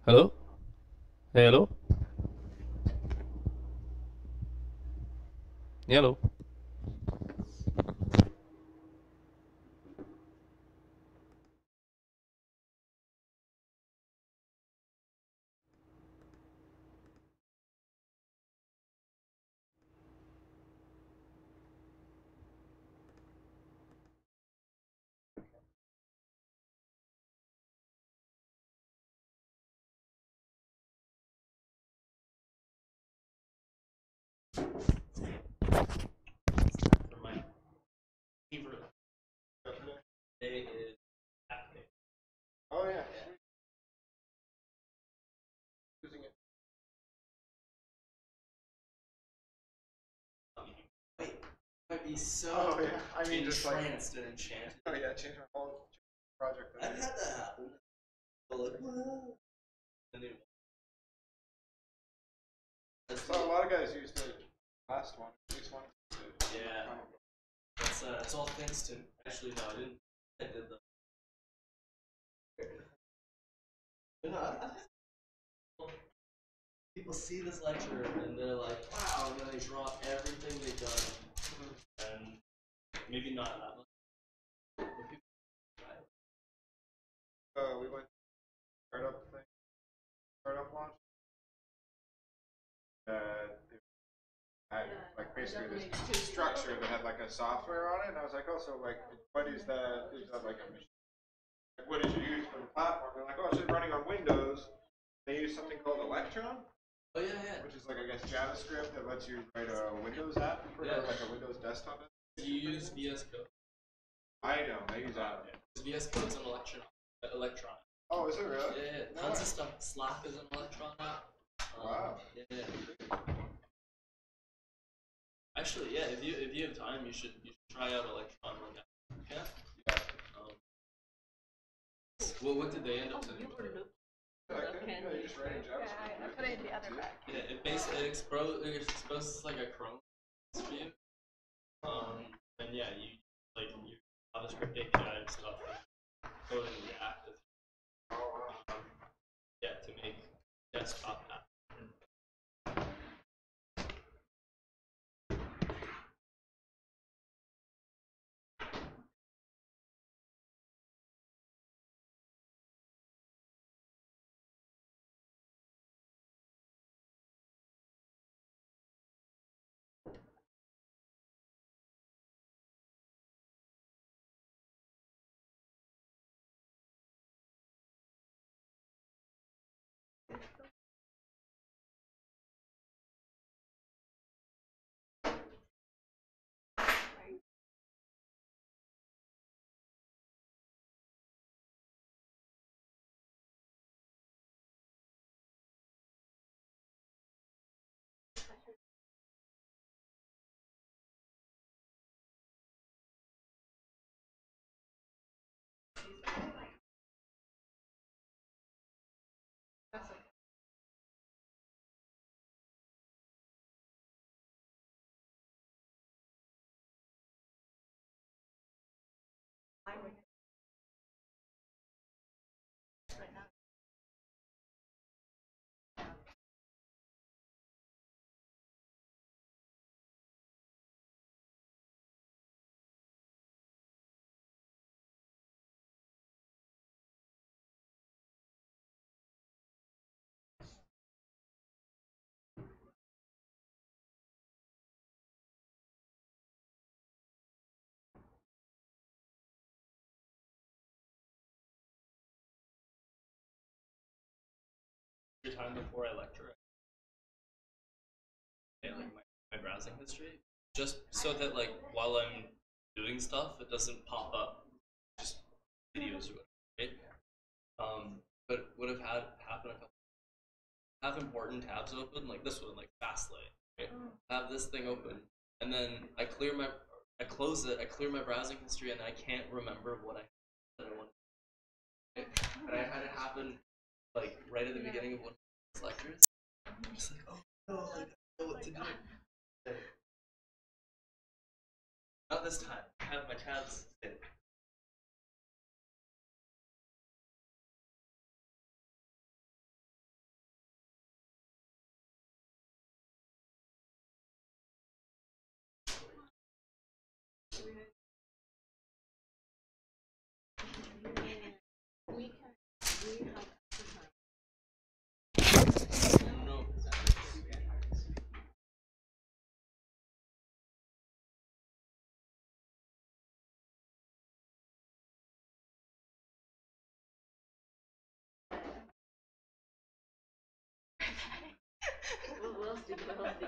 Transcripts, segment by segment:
Hello? Hey, hello? Hello? For my favorite day is acting. Oh yeah. Using it. Wait, I'd be so Oh yeah. I mean, just like. entranced and enchanted. Oh yeah, change my whole project. I've had that happen. But like, what? And then, So a lot of guys use the last one, at least one. yeah, that's all thanks to. Actually, no, I didn't. I did the. But no, people see this lecture and they're like, wow, and then they drop everything they've done, and maybe not that much. But people try it. We went startup thing, startup launch. They had like basically this structure that had like a software on it, and I was like, oh, so like, what is that? Is that like a machine? Like, what did you use for the platform? They're like, oh, it's running on Windows. They use something called Electron, Oh yeah, yeah. which is like I guess JavaScript that lets you write a Windows app for like a Windows desktop. Do you use VS Code? I know, I use that. VS Code's an electron. Oh, is it really? Yeah, yeah. Tons of stuff. Slack is an electron app. Wow. Yeah, yeah. Actually, yeah. If you have time, you should try out electron one day. Yeah. Yeah. Well, what did they end up sending? Yeah, you just write in JavaScript. I put it in the other bag. Yeah, it exposes like a Chrome view. And yeah, you like your JavaScript API and stuff, code in React. Yeah, to make desktop apps. That's okay. I'm right now. Every time before I lecture, I like my browsing history, just so that like while I'm doing stuff, it doesn't pop up just videos or whatever, right? But would have had happen a couple. Have important tabs open like this one, like Fastlane. Right? Have this thing open, and then I close it, I clear my browsing history, and I can't remember what that I want. Right? And I had it happen like right at the beginning of one of these lectures. I'm just like, oh no, like, I don't know what to do. Not this time. I have my tabs in. We'll see. We'll see.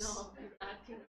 No, he's acting.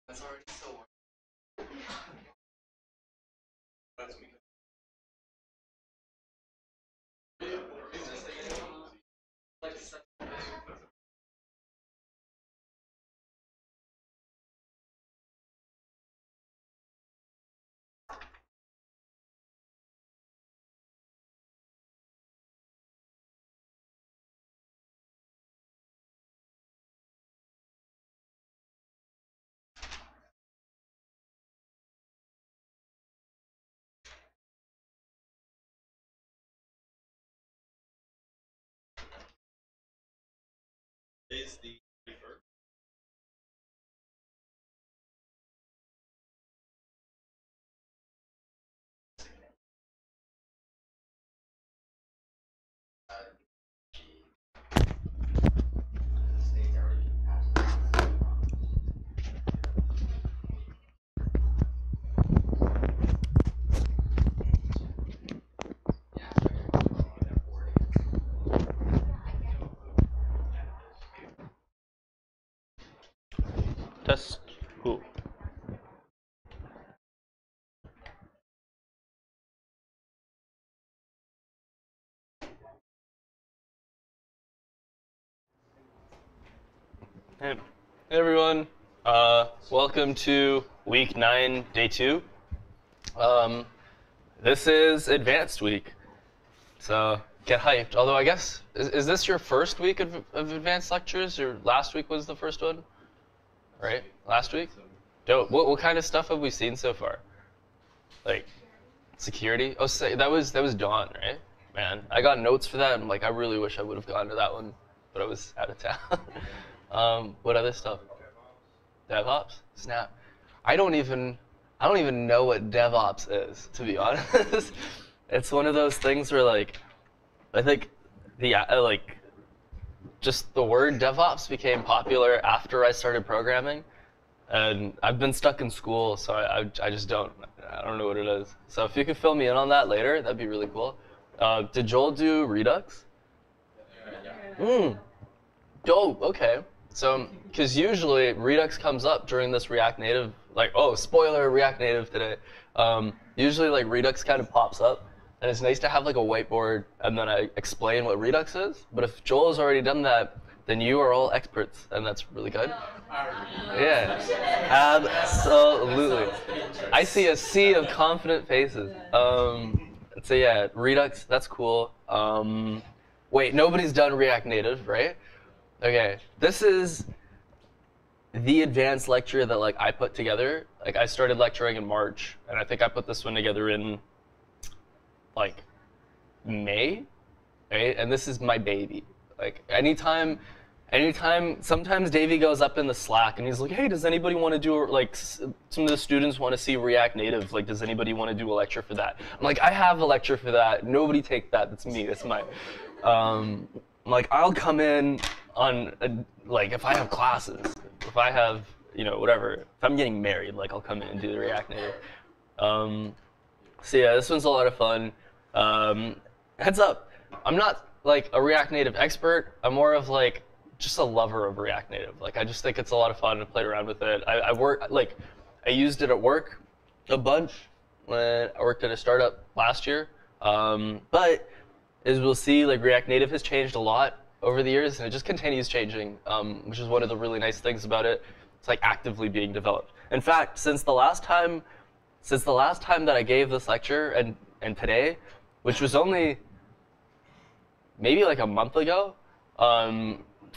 That's already so. That's is the Hey everyone, welcome to week 9, day 2. This is advanced week, so get hyped. Although I guess, is this your first week of advanced lectures, or last week was the first one? Right, last week? Dope. What kind of stuff have we seen so far? Like, security? Oh, that was Dawn, right? Man, I got notes for that, and like, I really wish I would have gone to that one, but I was out of town. What other stuff? DevOps? Snap. I don't even know what DevOps is, to be honest. It's one of those things where like, I think just the word DevOps became popular after I started programming, and I've been stuck in school, so I just don't know what it is. So if you could fill me in on that later, that'd be really cool. Did Joel do Redux? Dope. Okay. So, because usually Redux comes up during this React Native, like, oh, spoiler, React Native today. Usually, like, Redux kind of pops up, and it's nice to have, like, a whiteboard, and then I explain what Redux is. But if Joel has already done that, then you are all experts, and that's really good. Yeah, absolutely. I see a sea of confident faces. So yeah, Redux, that's cool. Wait, nobody's done React Native, right? Okay, this is the advanced lecture that like I put together. Like I started lecturing in March, and I think I put this one together in like May, right? And this is my baby. Like anytime, sometimes Davey goes up in the Slack and he's like, hey, does anybody want to do, like, some of the students want to see React Native, like, does anybody want to do a lecture for that? I'm like, I have a lecture for that. Nobody take that. That's me. That's mine. Like, I'll come in on, like, if I have classes, if I have, you know, whatever. If I'm getting married, like, I'll come in and do the React Native. So, yeah, this one's a lot of fun. Heads up, I'm not, like, a React Native expert. I'm more of, like, just a lover of React Native. Like, I just think it's a lot of fun to play around with it. I used it at work a bunch when I worked at a startup last year. But as we'll see, like, React Native has changed a lot over the years, and it just continues changing, which is one of the really nice things about it. It's like actively being developed. In fact, since the last time that I gave this lecture and today, which was only maybe like a month ago,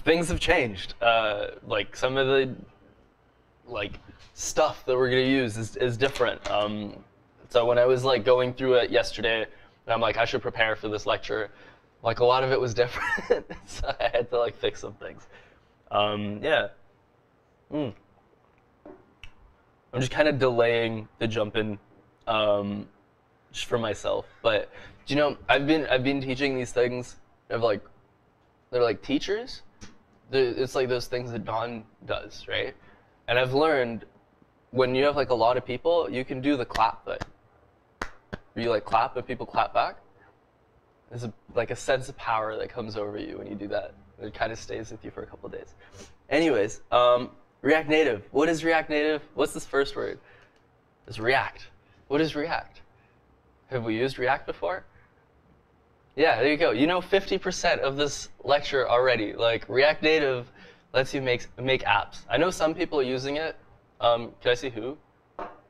things have changed. Like some of the like stuff that we're gonna use is different. So when I was like going through it yesterday, and I'm like, I should prepare for this lecture. Like a lot of it was different, so I had to like fix some things. Yeah. I'm just kind of delaying the jump in, just for myself. But you know, I've been teaching these things of like, they're like teachers. It's like those things that Dawn does, right? And I've learned when you have like a lot of people, you can do the clap thing. You like clap and people clap back. There's like a sense of power that comes over you when you do that. It kind of stays with you for a couple of days. Anyways, React Native. What is React Native? What's this first word? It's React. What is React? Have we used React before? Yeah, there you go. You know 50% of this lecture already. Like React Native lets you make apps. I know some people are using it. Can I see who?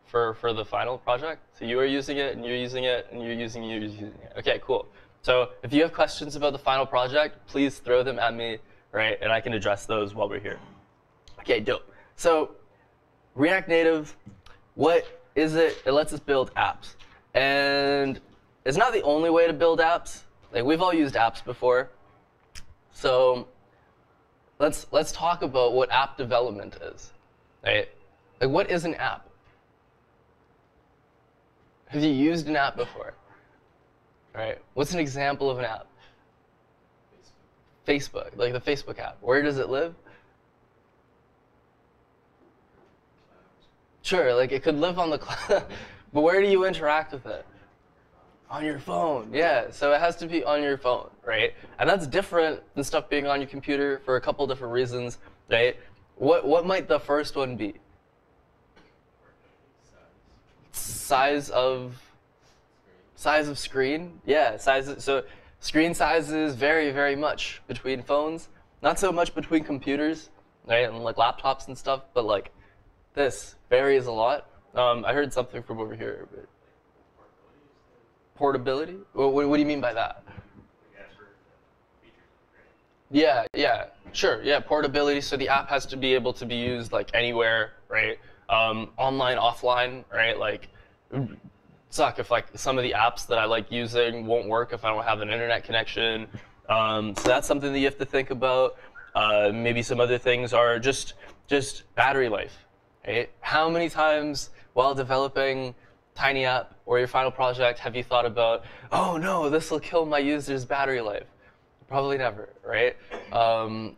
For the final project? So you are using it, and you're using it, and you're using it. Okay, cool. So if you have questions about the final project, please throw them at me, right? And I can address those while we're here. Okay, dope. So React Native, what is it? It lets us build apps. And it's not the only way to build apps. Like we've all used apps before. So let's talk about what app development is. Right? Like what is an app? Have you used an app before? Right? What's an example of an app? Facebook, like the Facebook app. Where does it live? Sure, like it could live on the cloud, but where do you interact with it? On your phone, yeah. So it has to be on your phone, right? And that's different than stuff being on your computer for a couple different reasons, right? What might the first one be? Size of screen, yeah. So screen sizes vary very much between phones. Not so much between computers. right, and like laptops and stuff. But like this varies a lot. I heard something from over here. But portability? What do you mean by that? Yeah, yeah, sure, yeah, portability. So the app has to be able to be used like anywhere, right? Online, offline, right? Like, suck if like some of the apps that I like using won't work if I don't have an internet connection. So that's something that you have to think about. Maybe some other things are just battery life, right? How many times while developing Tiny App or your final project have you thought about, oh no, this will kill my user's battery life? Probably never, right?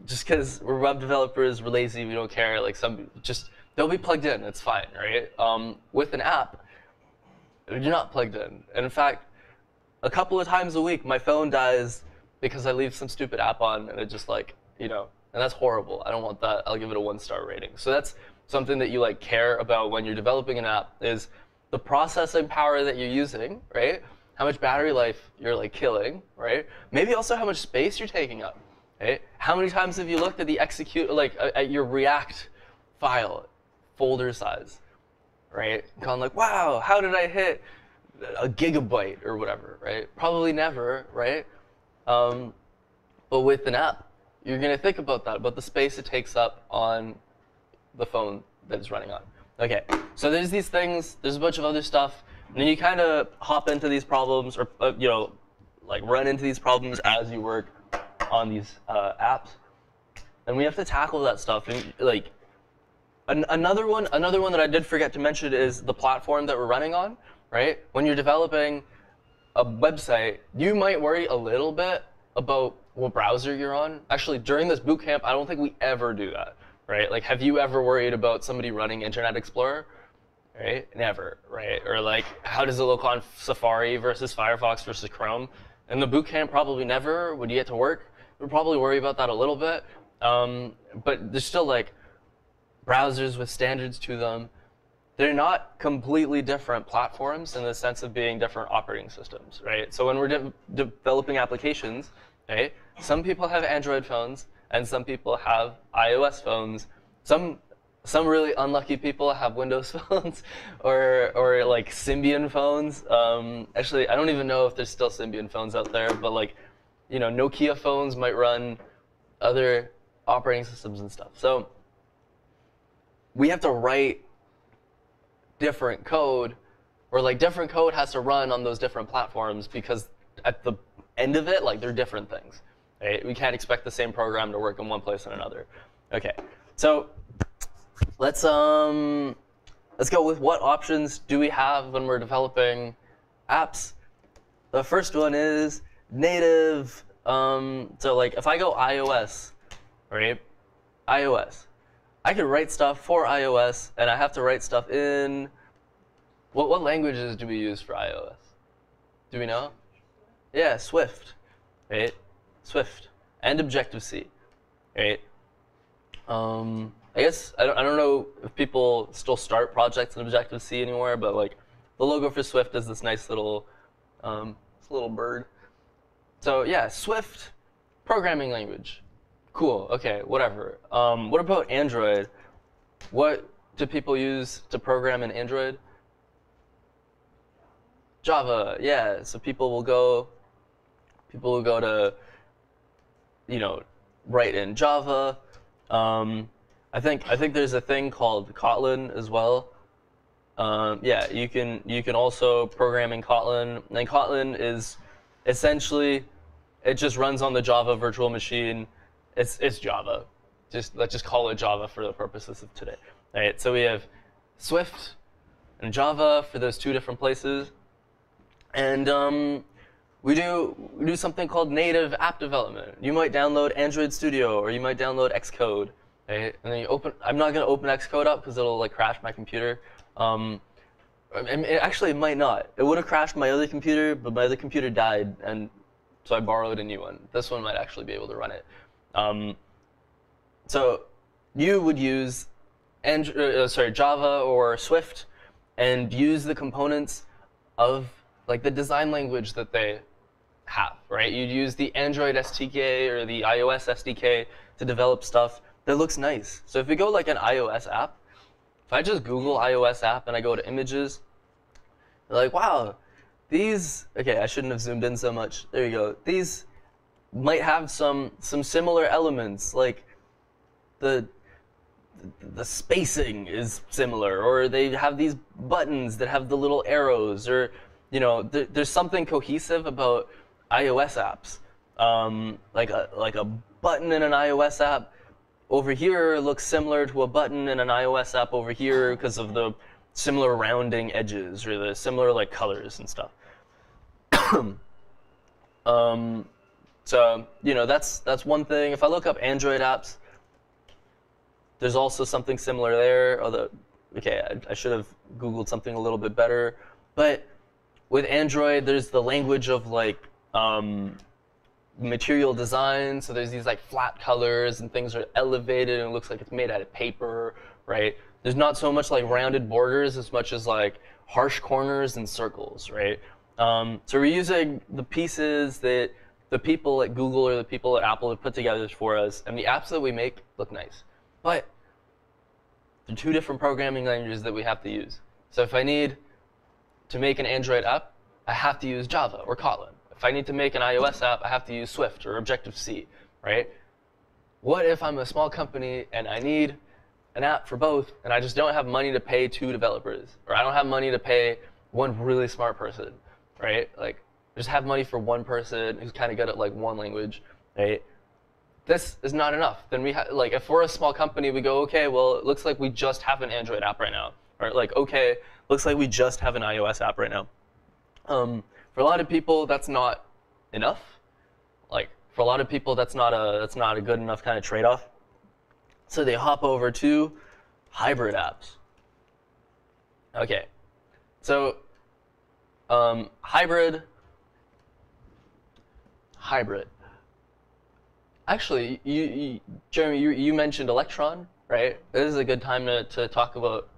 Just because we're web developers, we're lazy, we don't care. Like they'll be plugged in, it's fine, right? With an app, you're not plugged in. And in fact, a couple of times a week, my phone dies because I leave some stupid app on, and it just like, and that's horrible. I don't want that. I'll give it a 1-star rating. So that's something that you like care about when you're developing an app is the processing power that you're using, right? How much battery life you're like killing, right? Maybe also how much space you're taking up, right? How many times have you looked at the at your React file folder size, right? And gone like, wow, how did I hit a gigabyte or whatever, right? Probably never, right? But with an app, you're gonna think about that, about the space it takes up on the phone that it's running on. Okay, so there's these things, there's a bunch of other stuff. And then you kind of hop into these problems, or like run into these problems as you work on these apps, and we have to tackle that stuff. And like another one that I did forget to mention is the platform that we're running on. Right? When you're developing a website, you might worry a little bit about what browser you're on. Actually, during this bootcamp, I don't think we ever do that. Right? Like, have you ever worried about somebody running Internet Explorer? Right? Never, right? Or like, how does it look on Safari versus Firefox versus Chrome? In the bootcamp, probably never. When you get to work, we'll probably worry about that a little bit. But there's still like browsers with standards to them. They're not completely different platforms in the sense of being different operating systems, right? So when we're developing applications, right? Some people have Android phones and some people have iOS phones. Some really unlucky people have Windows phones or like Symbian phones. Actually, I don't even know if there's still Symbian phones out there, but like, Nokia phones might run other operating systems and stuff. So we have to write different code, or like different code has to run on those different platforms because at the end of it, like they're different things. Right? We can't expect the same program to work in one place and another. Okay, so let's go with what options do we have when we're developing apps. The first one is native. So like if I go iOS, right? iOS. I could write stuff for iOS, and I have to write stuff in what languages do we use for iOS? Do we know? Yeah, Swift, right? Swift and Objective-C, right? I guess I don't know if people still start projects in Objective-C anymore, but like the logo for Swift is this nice little bird. So yeah, Swift, programming language. Cool, okay, whatever. What about Android? What do people use to program in Android? Java, yeah. So people will go to, write in Java. I think there's a thing called Kotlin as well. Yeah, you can also program in Kotlin. And Kotlin is essentially, it just runs on the Java virtual machine. It's Java. Let's just call it Java for the purposes of today. All right, so we have Swift and Java for those two different places, and we do something called native app development. You might download Android Studio or you might download Xcode, right? And then you open. I'm not gonna open Xcode up because it'll like crash my computer. Actually, it might not. It would have crashed my other computer, but my other computer died, and so I borrowed a new one. This one might actually be able to run it. So you would use Java or Swift and use the components of like the design language that they have, right? You'd use the Android SDK or the iOS SDK to develop stuff. that looks nice. So if we go like an iOS app, if I just Google iOS app and I go to images, like, wow, these, okay, I shouldn't have zoomed in so much. There you go. These might have some similar elements, like the spacing is similar, or they have these buttons that have the little arrows, or, you know, there's something cohesive about iOS apps. Like a button in an iOS app over here looks similar to a button in an iOS app over here because of the similar rounding edges or the similar like colors and stuff. So, you know, that's one thing. If I look up Android apps, there's also something similar there. Although, okay, I should have Googled something a little bit better. But with Android, there's the language of like material design. So there's these like flat colors and things are elevated and it looks like it's made out of paper, right? There's not so much like rounded borders as much as like harsh corners and circles, right? So we're using the pieces that the people at Google or the people at Apple have put together for us, and the apps that we make look nice. But there are two different programming languages that we have to use. So if I need to make an Android app, I have to use Java or Kotlin. If I need to make an iOS app, I have to use Swift or Objective-C, right? What if I'm a small company and I need an app for both, and I just don't have money to pay 2 developers, or I don't have money to pay one really smart person, right? Like, just have money for one person who's kind of good at like one language, right? This is not enough. Then we like, if we're a small company, we go, okay, well, it looks like we just have an Android app right now, or like, okay, looks like we just have an iOS app right now. For a lot of people, that's not enough. Like, for a lot of people, that's not a good enough kind of trade-off. So they hop over to hybrid apps. Okay, so hybrid. Actually, Jeremy, you mentioned Electron, right? This is a good time to talk about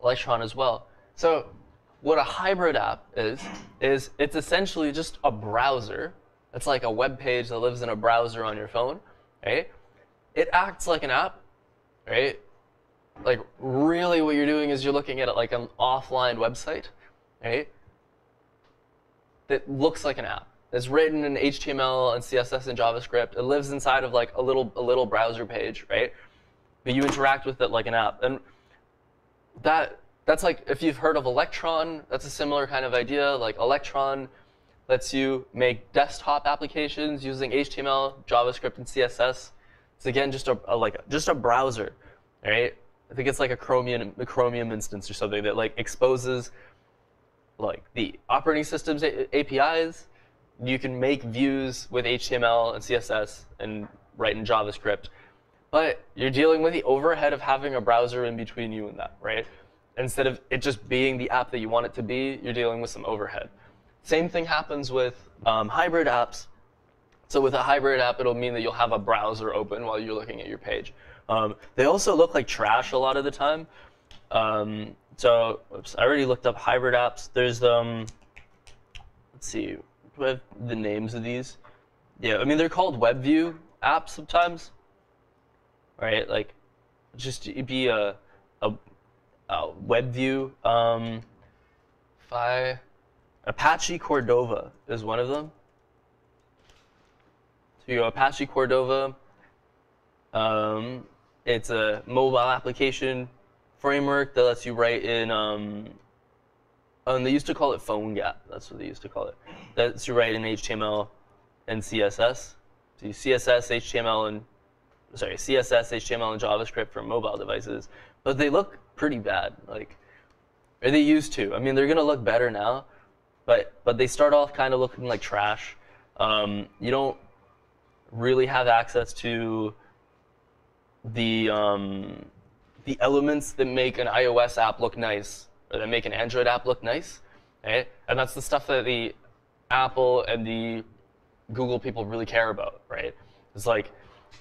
Electron as well. So what a hybrid app is it's essentially just a browser. It's like a web page that lives in a browser on your phone, right? It acts like an app, right? Like, really what you're doing is you're looking at it like an offline website, right? That looks like an app. It's written in HTML and CSS and JavaScript. It lives inside of like a little browser page, right? But you interact with it like an app. And that's like, if you've heard of Electron, that's a similar kind of idea. Like, Electron lets you make desktop applications using HTML, JavaScript, and CSS. It's again just a browser, right? I think it's like a Chromium instance or something that like exposes like the operating system's APIs. You can make views with HTML and CSS and write in JavaScript, but you're dealing with the overhead of having a browser in between you and that, right? Instead of it just being the app that you want it to be, you're dealing with some overhead. Same thing happens with hybrid apps. So with a hybrid app, it'll mean that you'll have a browser open while you're looking at your page. They also look like trash a lot of the time. So, oops, I already looked up hybrid apps. There's, let's see, do I have the names of these? Yeah, I mean, they're called WebView apps sometimes, right? Like, just be a WebView. Apache Cordova is one of them. So you go Apache Cordova. It's a mobile application framework that lets you write in, they used to call it PhoneGap. That's what they used to call it. That lets you write in HTML and CSS. So you CSS, HTML, and JavaScript for mobile devices. But they look pretty bad. Like, or they used to. I mean, they're gonna look better now, but they start off kind of looking like trash. You don't really have access to the elements that make an iOS app look nice, or that make an Android app look nice, right? And that's the stuff that the Apple and the Google people really care about, right? It's like,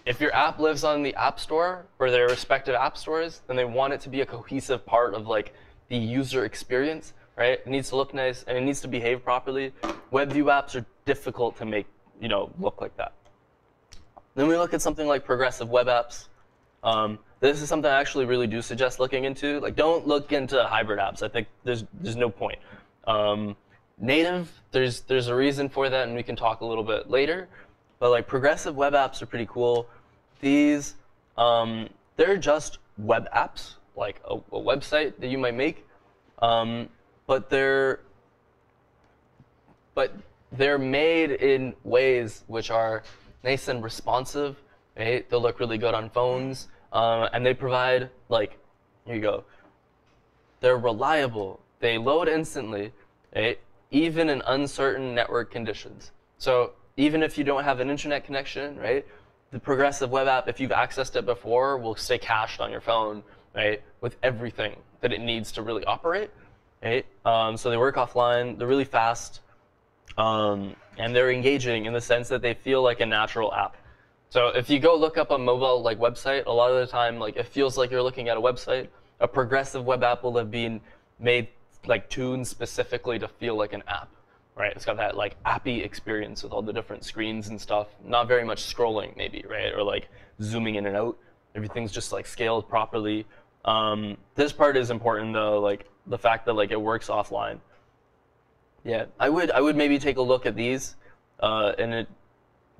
if your app lives on the App Store or their respective app stores, then they want it to be a cohesive part of like the user experience, right? It needs to look nice and it needs to behave properly. WebView apps are difficult to make, look like that. Then we look at something like progressive web apps. This is something I actually really do suggest looking into. Like, don't look into hybrid apps. I think there's no point. Native, there's a reason for that, and we can talk a little bit later. But like progressive web apps are pretty cool. These, they're just web apps, like a website that you might make, but they're made in ways which are nice and responsive. Right? They'll look really good on phones, and they provide, like, here you go. They're reliable. They load instantly, right? Even in uncertain network conditions. So even if you don't have an internet connection, right? The progressive web app, if you've accessed it before, will stay cached on your phone, right? With everything that it needs to really operate, right? So they work offline. They're really fast, and they're engaging in the sense that they feel like a natural app. So if you go look up a mobile like website, a lot of the time, like, it feels like you're looking at a website. A progressive web app will have been made, like, tuned specifically to feel like an app, right? It's got that like appy experience with all the different screens and stuff. Not very much scrolling, maybe, right? Or like zooming in and out. Everything's just like scaled properly. This part is important though, like the fact that like it works offline. Yeah, I would maybe take a look at these, and it,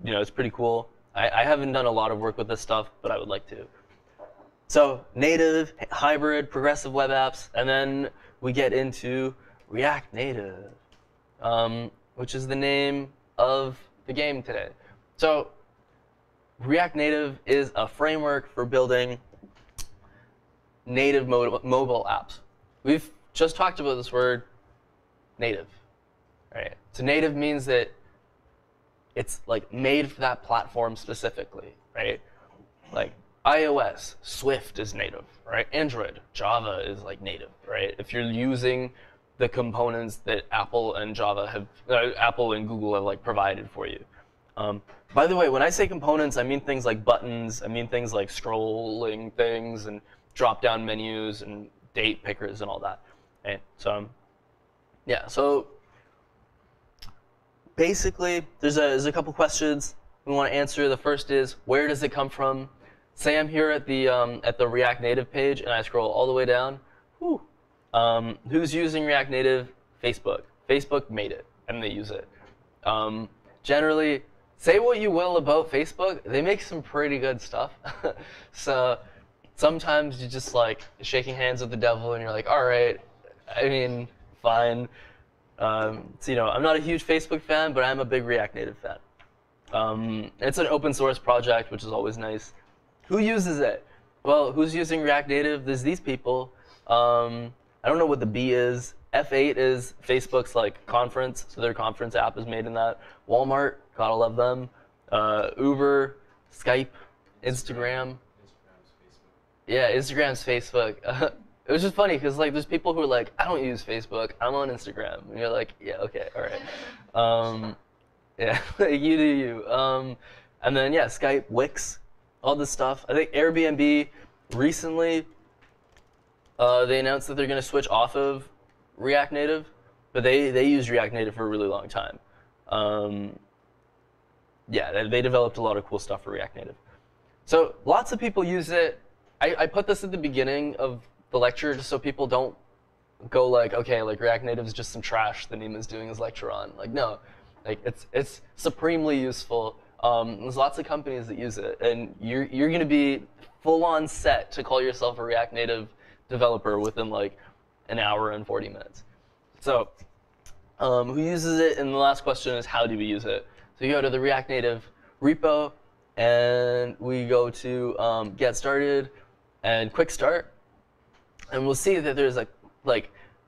it's pretty cool. I haven't done a lot of work with this stuff, but I would like to. So native, hybrid, progressive web apps, and then we get into React Native, which is the name of the game today. So React Native is a framework for building native mobile apps. We've just talked about this word, native. Right? So native means that it's like made for that platform specifically, right? Like iOS, Swift is native, right? Android, Java is like native, right? If you're using the components that Apple and Apple and Google have like provided for you. By the way, when I say components, I mean things like buttons. I mean things like scrolling things and drop-down menus and date pickers and all that. Okay? So, yeah. So basically, there's a couple questions we want to answer. The first is, where does it come from? Say I'm here at the React Native page, and I scroll all the way down. Whew. Who's using React Native? Facebook. Facebook made it, and they use it. Generally, say what you will about Facebook, they make some pretty good stuff. So sometimes you're just like shaking hands with the devil, and you're like, all right, I mean, fine. So, I'm not a huge Facebook fan, but I'm a big React Native fan. It's an open source project, which is always nice. Who uses it? Well, who's using React Native? There's these people. I don't know what the B is. F8 is Facebook's like conference, so their conference app is made in that. Walmart, gotta love them. Uber, Skype, Instagram. Yeah, Instagram's Facebook. It was just funny because like there's people who are like, I don't use Facebook, I'm on Instagram, and you're like, yeah, okay, all right. Yeah, you do you. And then yeah, Skype, Wix, all this stuff. I think Airbnb recently they announced that they're going to switch off of React Native, but they used React Native for a really long time. Yeah, they developed a lot of cool stuff for React Native. So lots of people use it. I put this at the beginning of the lecture just so people don't go like, okay, like React Native is just some trash that Nima's doing his lecture on. Like, no, like it's supremely useful. There's lots of companies that use it, and you're going to be full on set to call yourself a React Native developer within like an hour and 40 minutes. So who uses it? And the last question is, how do we use it? So you go to the React Native repo, and we go to get started and quick start. And we'll see that there's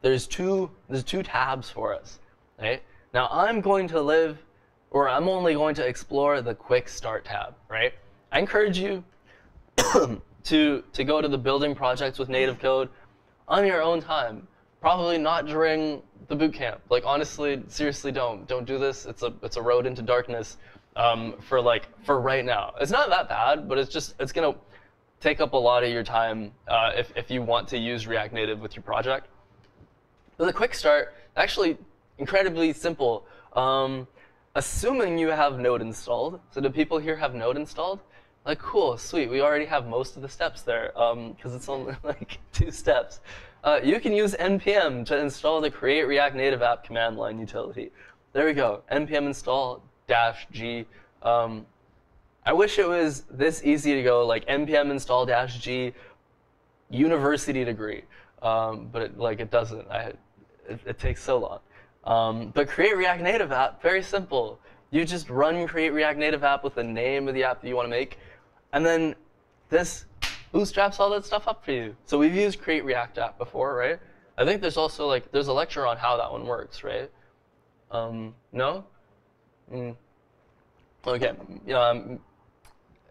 there's two tabs for us, right? Now I'm going to I'm only going to explore the quick start tab, right? I encourage you to go to the building projects with native code on your own time. Probably not during the boot camp. Like honestly, seriously, don't do this. It's a road into darkness for right now. It's not that bad, but it's gonna take up a lot of your time if you want to use React Native with your project. But the quick start, actually incredibly simple. assuming you have Node installed. So do people here have Node installed? Like, cool, sweet. We already have most of the steps there because it's only like 2 steps. You can use npm to install the create React Native app command line utility. There we go. Npm install -g. I wish it was this easy to go like npm install -g university degree, but it doesn't. It takes so long. But create React Native app, very simple. You just run create React Native app with the name of the app that you want to make, and then this bootstraps all that stuff up for you. So we've used create React app before, right? I think there's also there's a lecture on how that one works, right? No? Okay,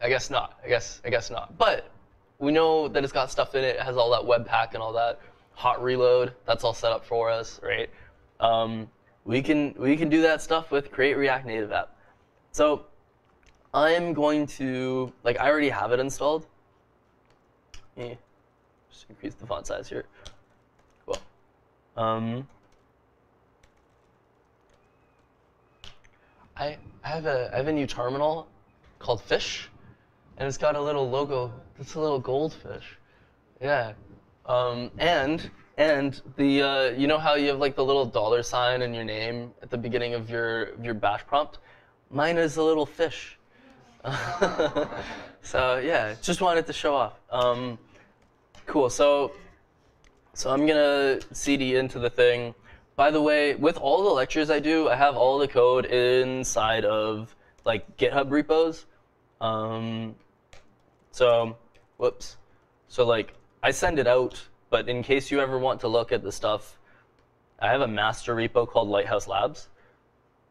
I guess not. I guess not. But we know that it's got stuff in it. It has all that Webpack and all that. Hot reload, that's all set up for us, right? We can do that stuff with create React Native app. So I'm going to I already have it installed. Just increase the font size here. Cool. I have a new terminal called Fish, and it's got a little logo. It's a little goldfish. Yeah. And the you know how you have the little $ in your name at the beginning of your bash prompt? Mine is a little fish. So yeah, just wanted to show off. Cool. So I'm gonna CD into the thing. By the way, with all the lectures I do, I have all the code inside of GitHub repos. So whoops. So I send it out, but in case you ever want to look at the stuff, I have a master repo called Lighthouse Labs,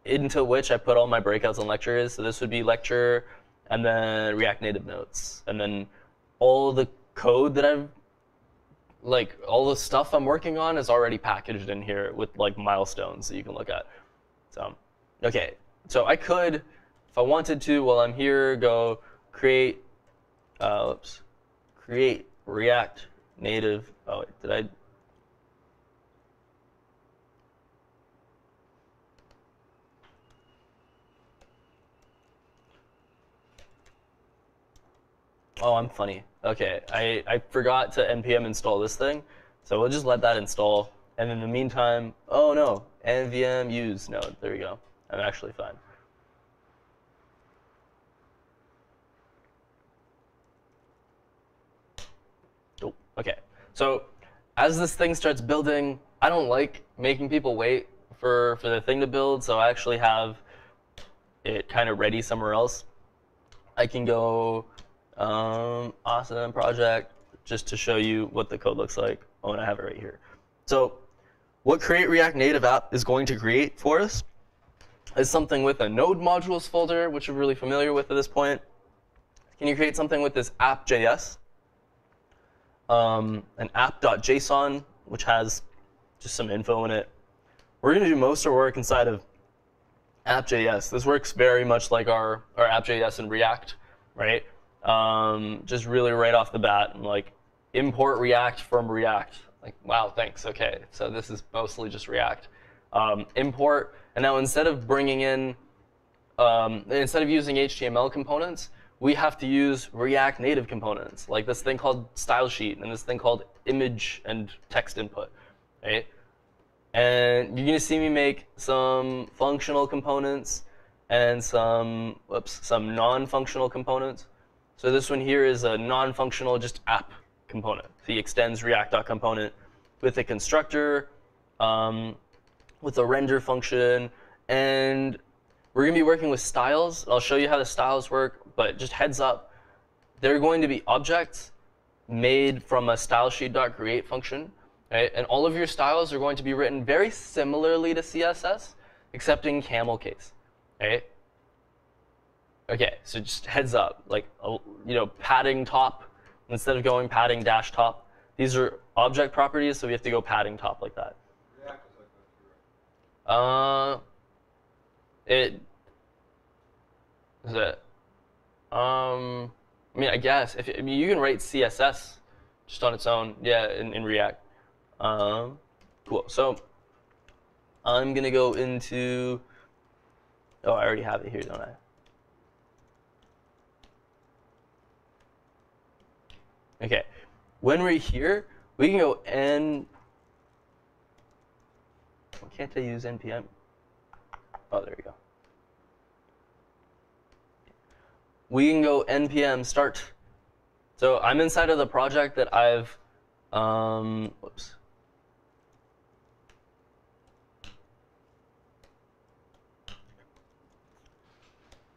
into which I put all my breakouts and lectures. So this would be lecture, and then React Native notes, and then all the code that I've all the stuff I'm working on is already packaged in here with milestones that you can look at. So okay, so I could, if I wanted to, while I'm here, go create create React Native. Oh wait, did I? Oh, I'm funny. Okay, I forgot to npm install this thing, so we'll just let that install. And in the meantime, oh no, nvm use node. There we go. I'm actually fine. Oh, okay. So as this thing starts building, I don't like making people wait for the thing to build, so I actually have it kind of ready somewhere else. I can go awesome project just to show you what the code looks like. Oh, and I have it right here. So what create React Native app is going to create for us is something with a node modules folder, which we're really familiar with at this point. Can you create something with this app.js, an app.json, which has just some info in it. We're going to do most of our work inside of app.js. This works very much like our app.js in React, right? Just really right off the bat, import React from React. Wow, thanks. Okay, so this is mostly just React. Import, and now instead of bringing in, instead of using HTML components, we have to use React Native components, like this thing called style sheet and this thing called image and text input, right? And you're gonna see me make some functional components and some non-functional components. So this one here is a non-functional, just app component. So he extends React.component with a constructor, with a render function, and we're going to be working with styles. I'll show you how the styles work, but just heads up, they're going to be objects made from a stylesheet.create function, right? And all of your styles are going to be written very similarly to CSS, except in camel case, right? Okay, so just heads up, padding top, instead of going padding dash top, these are object properties, so we have to go padding top like that. React is like that too, right? I guess you can write CSS just on its own, yeah, in React. Cool. So I'm gonna go into Oh, I already have it here, don't I? Okay. When we're here, we can go N. Why can't I use NPM? Oh, there we go. We can go npm start. So I'm inside of the project that I've, whoops.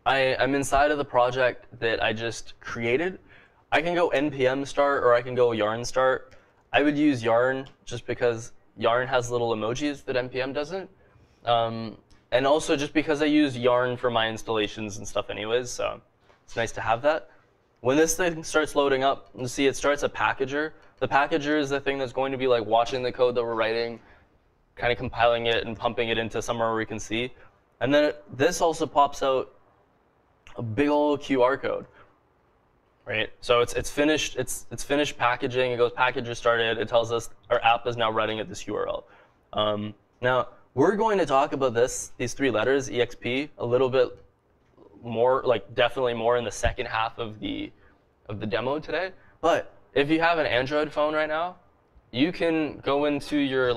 I'm inside of the project that I just created. I can go npm start or I can go yarn start. I would use yarn just because yarn has little emojis that npm doesn't. And also just because I use yarn for my installations and stuff anyways, so it's nice to have that. When this thing starts loading up, you see it starts a packager. The packager is the thing that's going to be like watching the code that we're writing, kind of compiling it and pumping it into somewhere where we can see. And then this also pops out a big old QR code, right? So it's finished. It's finished packaging. It goes packager started. It tells us our app is now running at this URL. Now we're going to talk about these three letters exp a little bit more, like definitely more in the second half of the demo today. But if you have an Android phone right now, you can go into your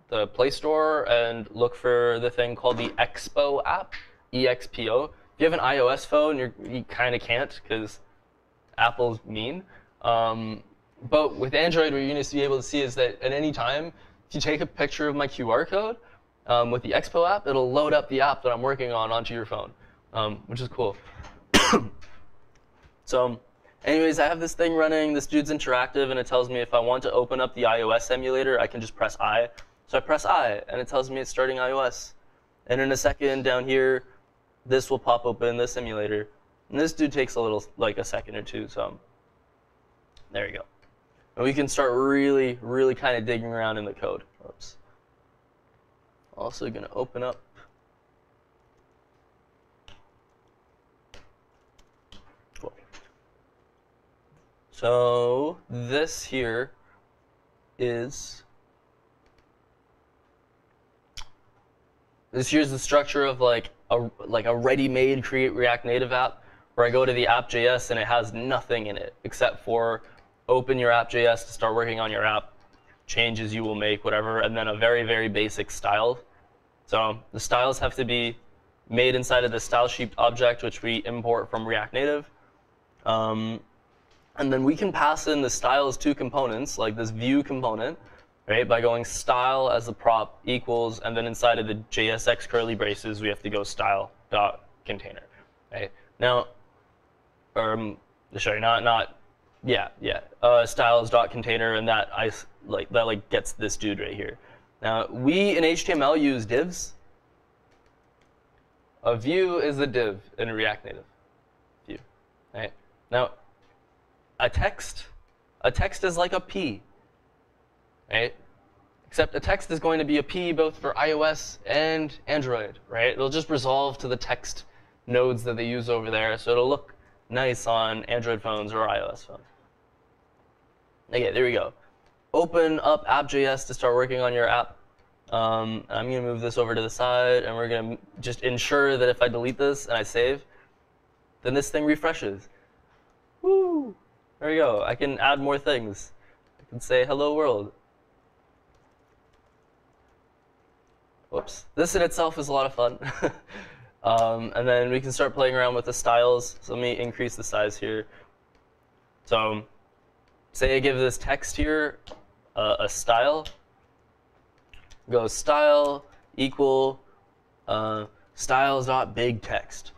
the Play Store and look for the thing called the Expo app, EXPO. If you have an iOS phone, you kind of can't because Apple's mean. But with Android, what you're going to be able to see is that at any time, if you take a picture of my QR code with the Expo app, it'll load up the app that I'm working on onto your phone, which is cool. So anyways, I have this thing running. This dude's interactive, and it tells me if I want to open up the iOS emulator, I can just press I. So I press I, and it tells me it's starting iOS. And in a second, down here, this will pop open, this emulator. And this dude takes a second or two, so there you go. And we can start really, really kind of digging around in the code. Oops. Also going to open up. Cool. So this here is, here's the structure of a ready-made Create React Native app, where I go to the app.js and it has nothing in it except for open your app.js to start working on your app, changes you will make, whatever, and then a very, very basic style. So the styles have to be made inside of the style sheet object, which we import from React Native. And then we can pass in the styles to components, like this view component, right, by going style as the prop equals, and then inside of the JSX curly braces, we have to go style.container, right? Now, sorry, styles.container, and that gets this dude right here. Now, we in HTML use divs. A view is a div in React Native. View, right? Now, a text is like a P, right? Except a text is going to be a P both for iOS and Android, right? It'll just resolve to the text nodes that they use over there, so it'll look nice on Android phones or iOS phones. Okay, there we go. Open up app.js to start working on your app. I'm going to move this over to the side, and we're going to just ensure that if I delete this and I save, then this thing refreshes. Woo! There we go. I can add more things. I can say hello world. Whoops. This in itself is a lot of fun. And then we can start playing around with the styles. So let me increase the size here. So say I give this text here a style. Go style equal styles.big text.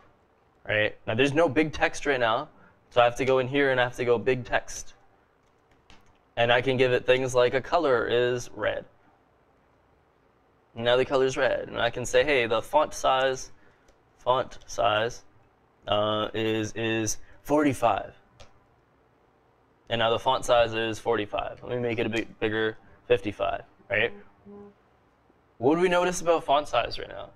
Right? Now there's no big text right now. So I have to go in here and I have to go big text. And I can give it things like a color is red. Now the color is red. And I can say, hey, the font size is 45. And now the font size is 45. Let me make it a bit bigger, 55, right? What do we notice about font size right now?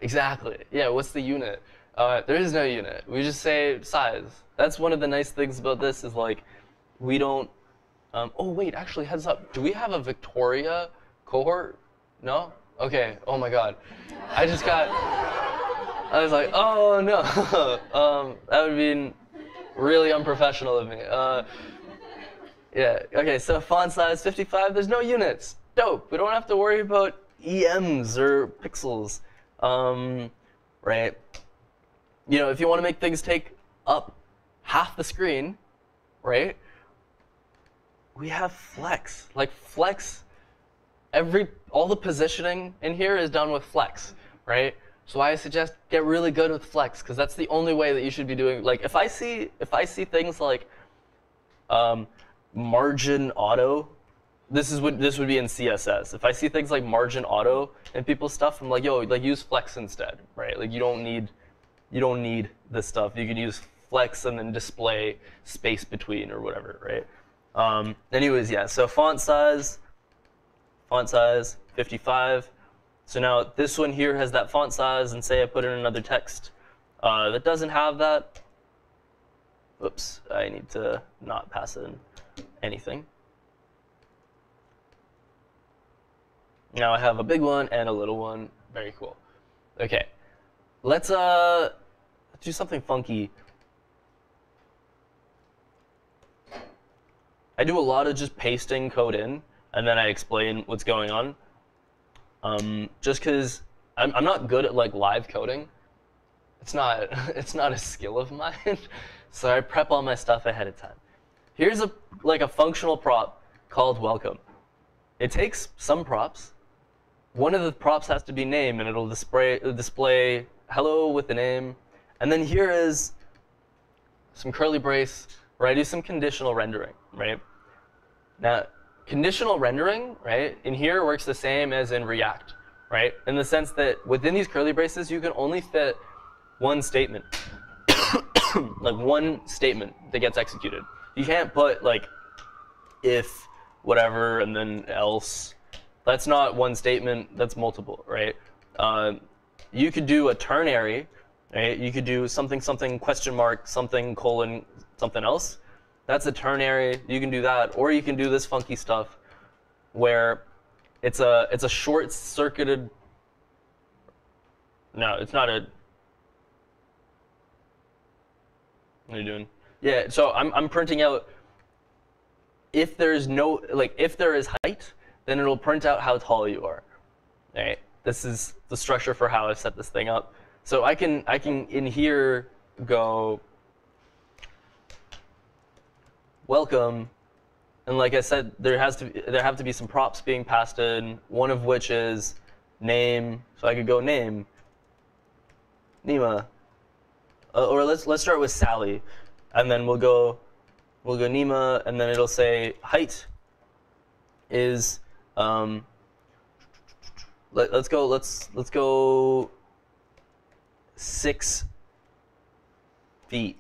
Exactly. Yeah, what's the unit? There is no unit. We just say size. That's one of the nice things about this is we don't. Oh wait, actually, heads up. Do we have a Victoria cohort? No. Okay, oh my god. I was like, oh no. That would be really unprofessional of me. Yeah, okay, so font size 55, there's no units. Dope. We don't have to worry about EMs or pixels. Right? You know, if you want to make things take up half the screen, right? We have flex. Like flex, all the positioning in here is done with flex, right? So I suggest get really good with flex, because that's the only way that you should be doing. Like if I see things like margin auto, this would be in CSS. If I see things like margin auto in people's stuff, I'm like, yo, like use flex instead, right? Like you don't need this stuff. You can use flex and then display space between or whatever, right? Anyways, yeah. So font size 55. So now this one here has that font size, and say I put in another text that doesn't have that. Oops, I need to not pass in anything. Now I have a big one and a little one. Very cool. Okay, let's do something funky. I do a lot of just pasting code in, and then I explain what's going on. Just because I'm not good at like live coding. It's not a skill of mine. So I prep all my stuff ahead of time. Here's a functional prop called welcome. It takes some props. One of the props has to be name, and it'll display hello with the name. And then here is some curly brace where I do some conditional rendering, right? Now, conditional rendering, right, in here works the same as in React, right? In the sense that within these curly braces, you can only fit one statement, like one statement that gets executed. You can't put like if, whatever, and then else. That's not one statement, that's multiple, right? You could do a ternary, right? You could do something, something, question mark, something, colon, something else. That's a ternary. You can do that, or you can do this funky stuff where it's a short-circuited. No, it's not a. What are you doing? Yeah, so I'm printing out. If there is height, then it'll print out how tall you are. Right? This is the structure for how I've set this thing up. So I can in here go welcome, and like I said, there have to be some props being passed in. One of which is name. So I could go name Nima, or let's start with Sally, and then we'll go Nima, and then it'll say height is let's go 6 feet.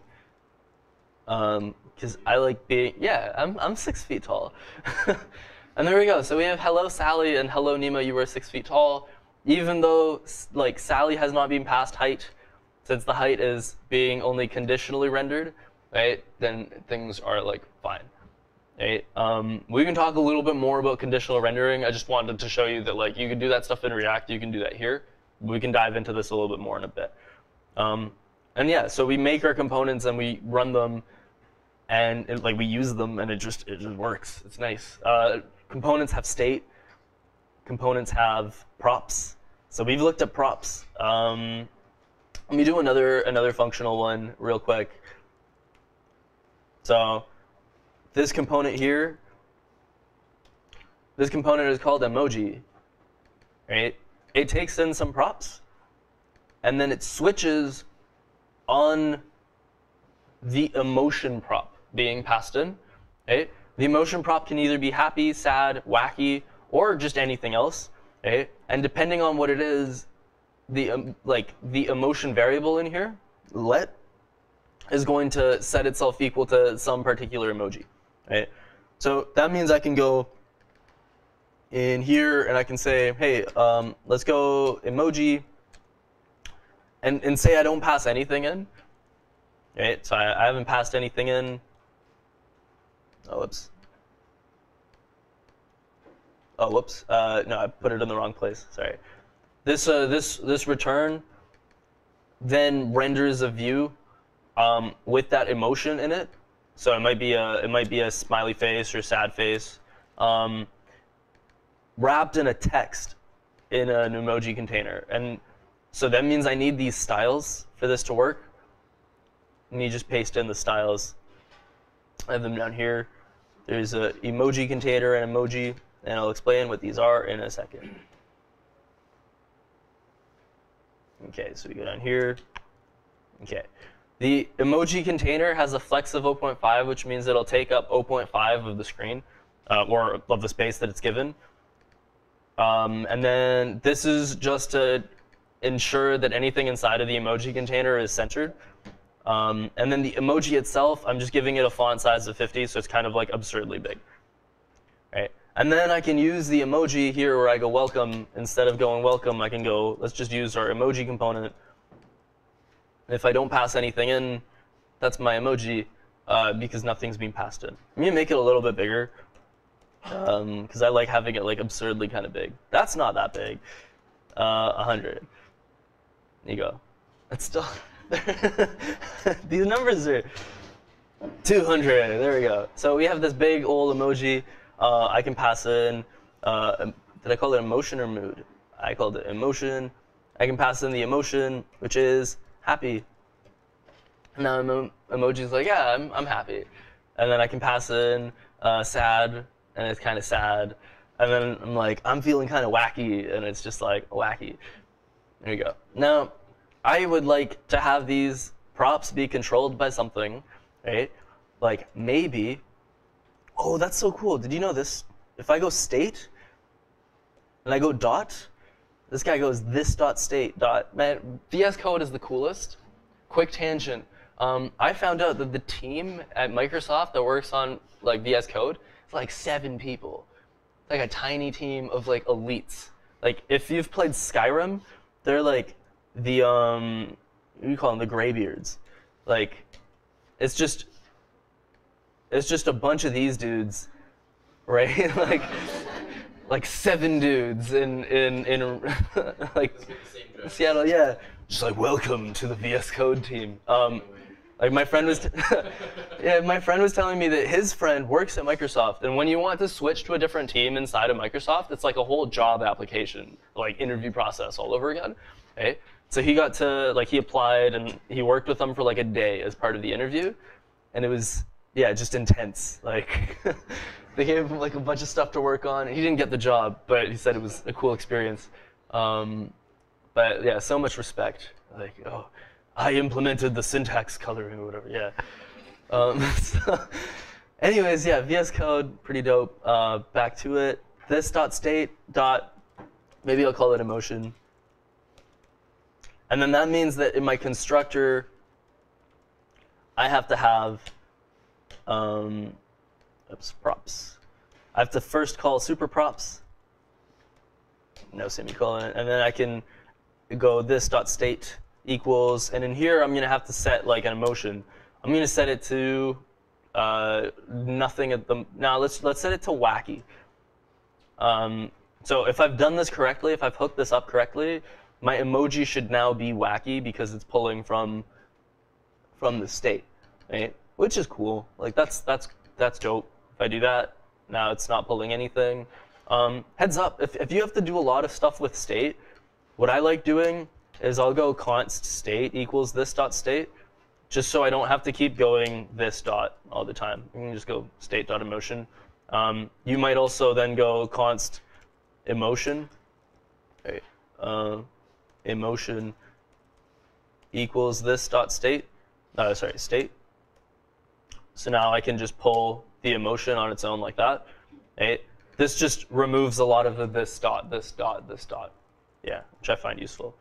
Because I like being, yeah, I'm 6 feet tall. And there we go. So we have hello Sally and hello Nima, you were 6 feet tall. Even though like Sally has not been passed height, since the height is being only conditionally rendered, right? Then things are like fine. Right? We can talk a little bit more about conditional rendering. I just wanted to show you that like you can do that stuff in React, you can do that here. We can dive into this a little bit more in a bit. And yeah, so we make our components and we run them, and we use them, and it just works. It's nice. Components have state. Components have props. So we've looked at props. Let me do another functional one real quick. So this component here, this component is called emoji, right? It takes in some props, and then it switches on the emotion prop being passed in, right? The emotion prop can either be happy, sad, wacky, or just anything else, right? And depending on what it is, the emotion variable in here, let, is going to set itself equal to some particular emoji, right? So that means I can go in here and I can say, hey, let's go emoji, and say I don't pass anything in, right? So I haven't passed anything in. Oh, whoops. Oh, whoops. No, I put it in the wrong place. Sorry. This return then renders a view with that emotion in it. So it might be a smiley face or sad face, wrapped in a text in an emoji container. And so that means I need these styles for this to work. And you just paste in the styles. I have them down here. There's a emoji container and emoji, and I'll explain what these are in a second. Okay, so we go down here. Okay. The emoji container has a flex of 0.5, which means it'll take up 0.5 of the screen, or of the space that it's given. And then this is just to ensure that anything inside of the emoji container is centered. And then the emoji itself, I'm just giving it a font size of 50, so it's kind of like absurdly big. Right? And then I can use the emoji here where I go welcome. Instead of going welcome, I can go, let's just use our emoji component. And if I don't pass anything in, that's my emoji, because nothing's being passed in. I'm going to make it a little bit bigger, because I like having it like absurdly kind of big. That's not that big. 100. There you go. That's still... These numbers are 200. There we go. So we have this big old emoji. I can pass in, did I call it emotion or mood? I called it emotion. I can pass in the emotion, which is happy. Now emoji's like, yeah, I'm happy. And then I can pass in sad, and it's kind of sad. And then I'm like, I'm feeling kind of wacky, and it's just like wacky. There you go. Now, I would like to have these props be controlled by something, right? Like maybe, oh, that's so cool. Did you know this? If I go state, and I go dot, this guy goes this dot state dot. Man, VS Code is the coolest. Quick tangent. I found out that the team at Microsoft that works on like VS Code is like 7 people. It's like a tiny team of like elites. Like if you've played Skyrim, they're like the what do you call them? The graybeards. Like it's just a bunch of these dudes, right? like 7 dudes in like Seattle, yeah. Just like welcome to the VS Code team. Like my friend was, yeah, my friend was telling me that his friend works at Microsoft, and when you want to switch to a different team inside of Microsoft, it's like a whole job application, like interview process all over again. Right? So he got to he applied and he worked with them for like a day as part of the interview, and it was just intense. Like they gave him like a bunch of stuff to work on. He didn't get the job, but he said it was a cool experience. But yeah, so much respect. Like, oh, I implemented the syntax coloring or whatever. Yeah. So anyways, yeah, VS Code, pretty dope. Back to it. This dot state dot, maybe I'll call it emotion. And then that means that in my constructor, I have to have props. I have to first call super props. No semicolon, and then I can go this dot state equals, and in here I'm gonna have to set like an emotion. I'm gonna set it to nothing at the. Now let's set it to wacky. So if I've done this correctly, if I've hooked this up correctly, my emoji should now be wacky because it's pulling from the state, right? Which is cool. Like that's dope. If I do that, now it's not pulling anything. Heads up, if you have to do a lot of stuff with state, what I like doing is I'll go const state equals this dot state, just so I don't have to keep going this dot all the time. You can just go state dot emotion. You might also then go const emotion. Right. Emotion equals this dot state. State. So now I can just pull the emotion on its own like that. Right. This just removes a lot of the this dot, this dot, this dot. Yeah, which I find useful.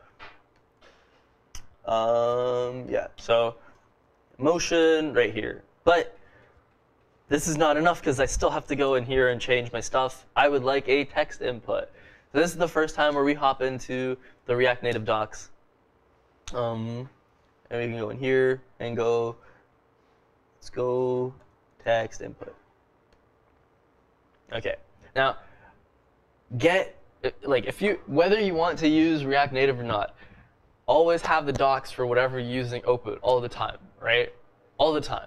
Yeah, so motion right here. But this is not enough because I still have to go in here and change my stuff. I would like a text input. So this is the first time where we hop into the React Native docs. And we can go in here and go, let's go text input. Okay, now whether you want to use React Native or not, always have the docs for whatever you're using open all the time, right? All the time.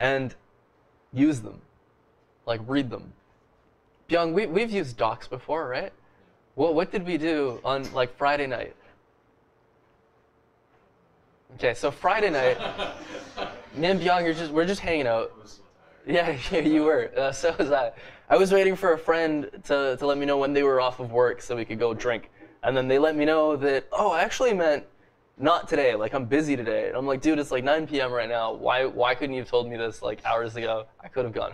And use them. Like, read them. Byung, we've used docs before, right? Well, what did we do on, like, Friday night? Okay, so Friday night, me and Byung, we're just hanging out. Yeah, you were. So was I. I was waiting for a friend to let me know when they were off of work so we could go drink. And then they let me know that, oh, I actually meant not today. Like, I'm busy today. And I'm like, dude, it's like 9 p.m. right now. Why couldn't you have told me this like hours ago? I could have gone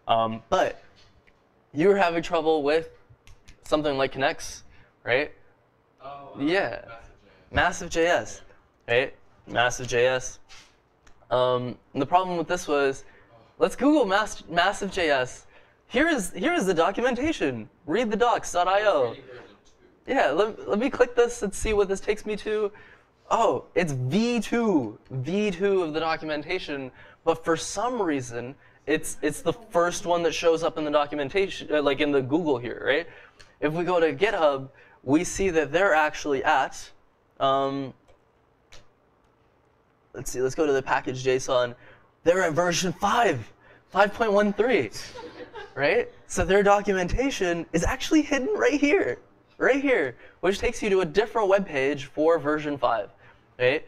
home. But you were having trouble with something like Connects, right? Oh, yeah. Massive.js, right? Massive.js. And the problem with this was, let's Google Massive.js. Here is the documentation. Read the docs.io. Yeah, let me click this and see what this takes me to. Oh, it's V2 of the documentation, but for some reason, it's the first one that shows up in the documentation, like in the Google here, right? If we go to GitHub, we see that they're actually at, let's see, let's go to the package.json. They're at version 5.13, right? So their documentation is actually hidden right here, which takes you to a different web page for version 5, right?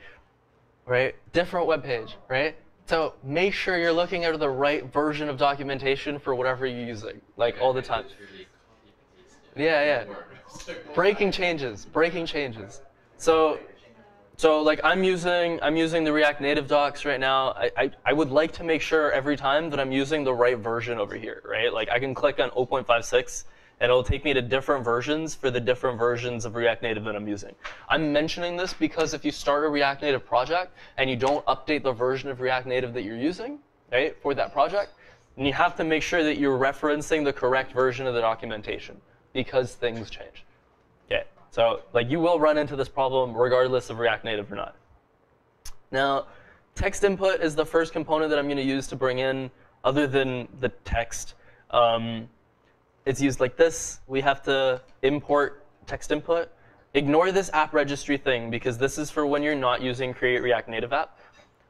Different web page, right? So make sure you're looking at the right version of documentation for whatever you're using, like all the time. Yeah. Breaking changes. So like I'm using the React Native docs right now. I would like to make sure every time that I'm using the right version over here, right? Like I can click on 0.56 and it'll take me to different versions for the different versions of React Native that I'm using. I'm mentioning this because if you start a React Native project and you don't update the version of React Native that you're using, right, for that project, then you have to make sure that you're referencing the correct version of the documentation because things change. Okay, so like you will run into this problem regardless of React Native or not. Now, text input is the first component that I'm going to use to bring in other than the text. It's used like this. We have to import text input. Ignore this app registry thing because this is for when you're not using Create React Native app.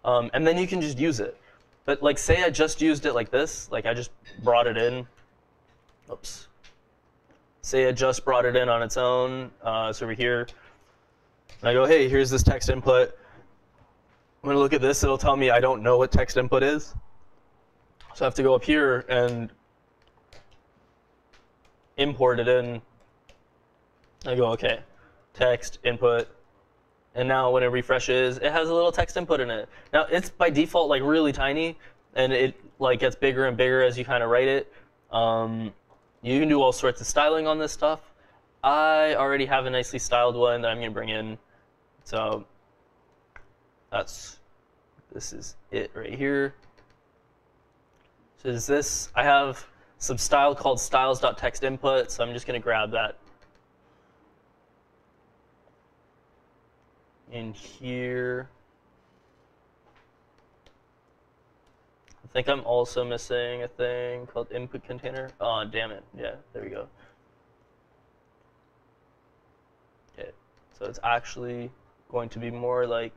And then you can just use it. But like say I just used it like this, like I just brought it in. Oops. Say I just brought it in on its own. It's over here. And I go, hey, here's this text input. I'm going to look at this. It'll tell me I don't know what text input is. So I have to go up here and import it in. I go, OK, text input. And now when it refreshes, it has a little text input in it. Now, it's by default like really tiny. And it like gets bigger and bigger as you kind of write it. You can do all sorts of styling on this stuff. I already have a nicely styled one that I'm going to bring in. So this is it right here. So is this, I have some style called styles.textInput, so I'm just going to grab that in here. I think I'm also missing a thing called input container. Oh, damn it. Yeah, there we go. Okay, so it's actually going to be more like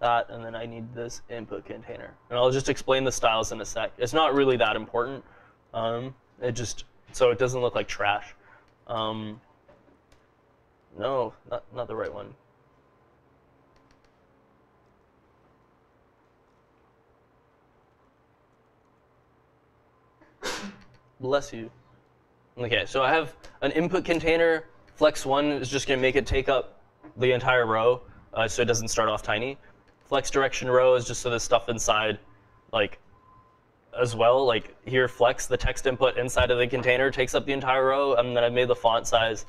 that, and then I need this input container. And I'll just explain the styles in a sec. It's not really that important. It just, so it doesn't look like trash. No, not the right one. Bless you. Okay, so I have an input container. Flex1 is just going to make it take up the entire row, so it doesn't start off tiny. Flex direction row is just so there's stuff inside, like, as well. Like here, flex, the text input inside of the container takes up the entire row, and then I've made the font size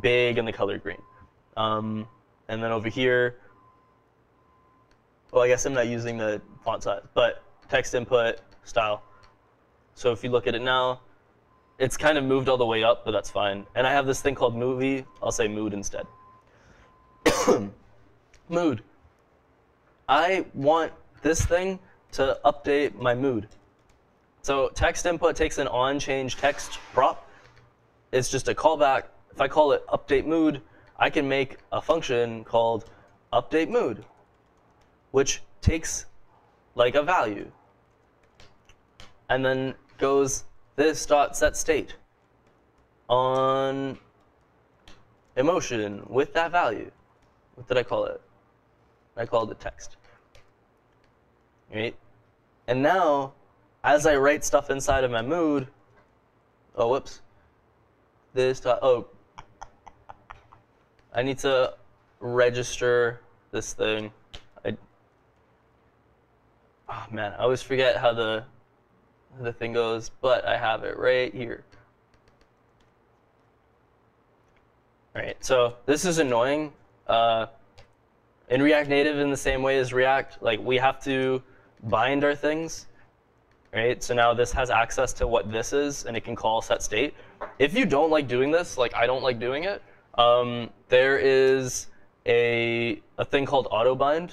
big and the color green. And then over here, well, I guess I'm not using the font size, but text input style. So if you look at it now, it's kind of moved all the way up, but that's fine. And I have this thing called movie. I'll say mood instead. Mood. I want this thing to update my mood. So text input takes an on-change text prop. It's just a callback. If I call it update mood, I can make a function called update mood, which takes like a value, and then goes this dot set state on emotion with that value. What did I call it? I called it text. Right? And now, as I write stuff inside of my mood, oh, whoops. This dot, oh, I need to register this thing. Oh man, I always forget how the thing goes, but I have it right here. All right, so this is annoying. In React Native, in the same way as React, like we have to bind our things, right? So now this has access to what this is, and it can call set state. If you don't like doing this, like I don't like doing it, there is a thing called autobind,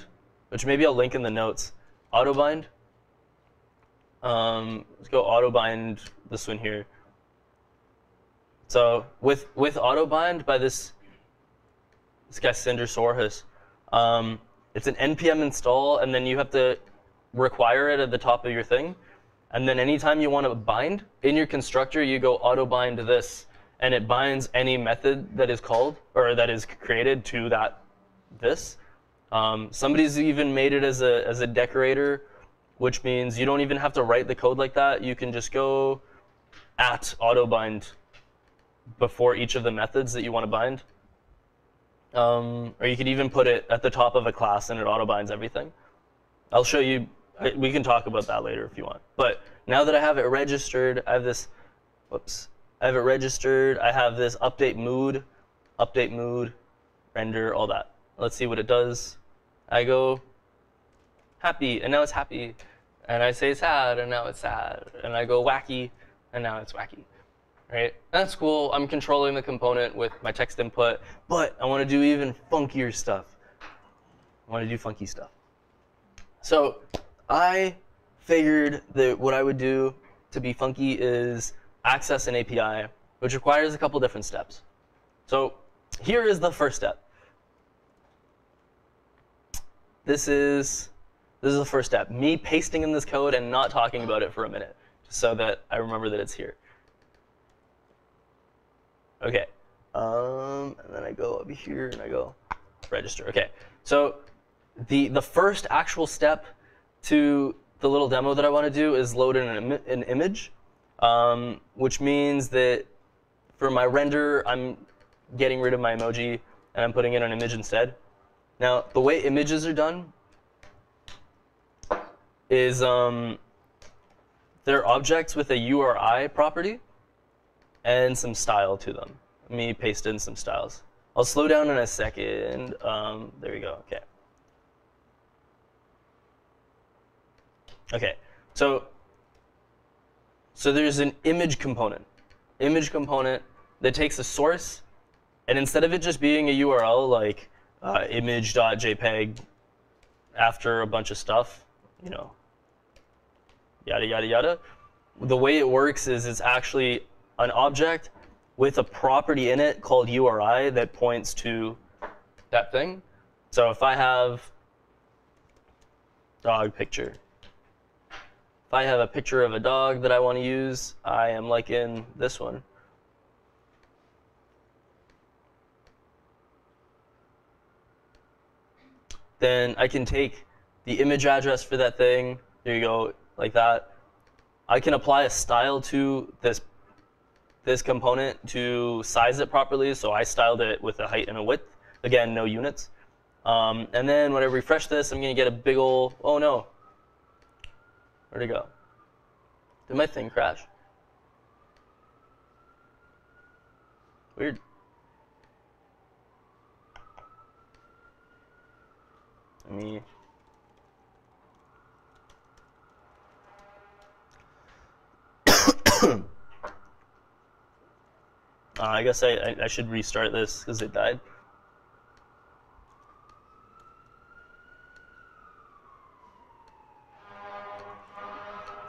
which maybe I'll link in the notes. Autobind. Let's go autobind this one here. So with autobind by this guy Cinder Sorhus, it's an npm install, and then you have to require it at the top of your thing. And then anytime you want to bind, in your constructor, you go autobind this, and it binds any method that is called, or that is created to this. Somebody's even made it as a decorator, which means you don't even have to write the code like that. You can just go at autobind before each of the methods that you want to bind. Or you could even put it at the top of a class and it auto-binds everything. I'll show you. We can talk about that later if you want. But now that I have it registered, I have this, whoops. I have it registered. I have this update mood, render, all that. Let's see what it does. I go happy, and now it's happy. And I say sad, and now it's sad. And I go wacky, and now it's wacky. Right? That's cool. I'm controlling the component with my text input, but I want to do even funkier stuff. I want to do funky stuff. So I figured that what I would do to be funky is access an API, which requires a couple different steps. So here is the first step. This is the first step. Me pasting in this code and not talking about it for a minute, just so that I remember that it's here. Okay, and then I go over here and I go register. Okay, so the first actual step to the little demo that I want to do is load in an image, which means that for my render, I'm getting rid of my emoji and I'm putting in an image instead. Now, the way images are done is they're objects with a URI property and some style to them. Let me paste in some styles. I'll slow down in a second. There we go. Okay. Okay. So there's an image component that takes a source, and instead of it just being a URL like image.jpg after a bunch of stuff, you know, yada yada yada, the way it works is it's actually an object with a property in it called URI that points to that thing. So if I have dog picture, if I have a picture of a dog that I want to use, I am like in this one. Then I can take the image address for that thing. There you go, like that. I can apply a style to this component to size it properly. So I styled it with a height and a width. Again, no units. And then when I refresh this, I'm going to get a big ol', oh no. Where'd it go? Did my thing crash? Weird. Let me... I guess I should restart this because it died.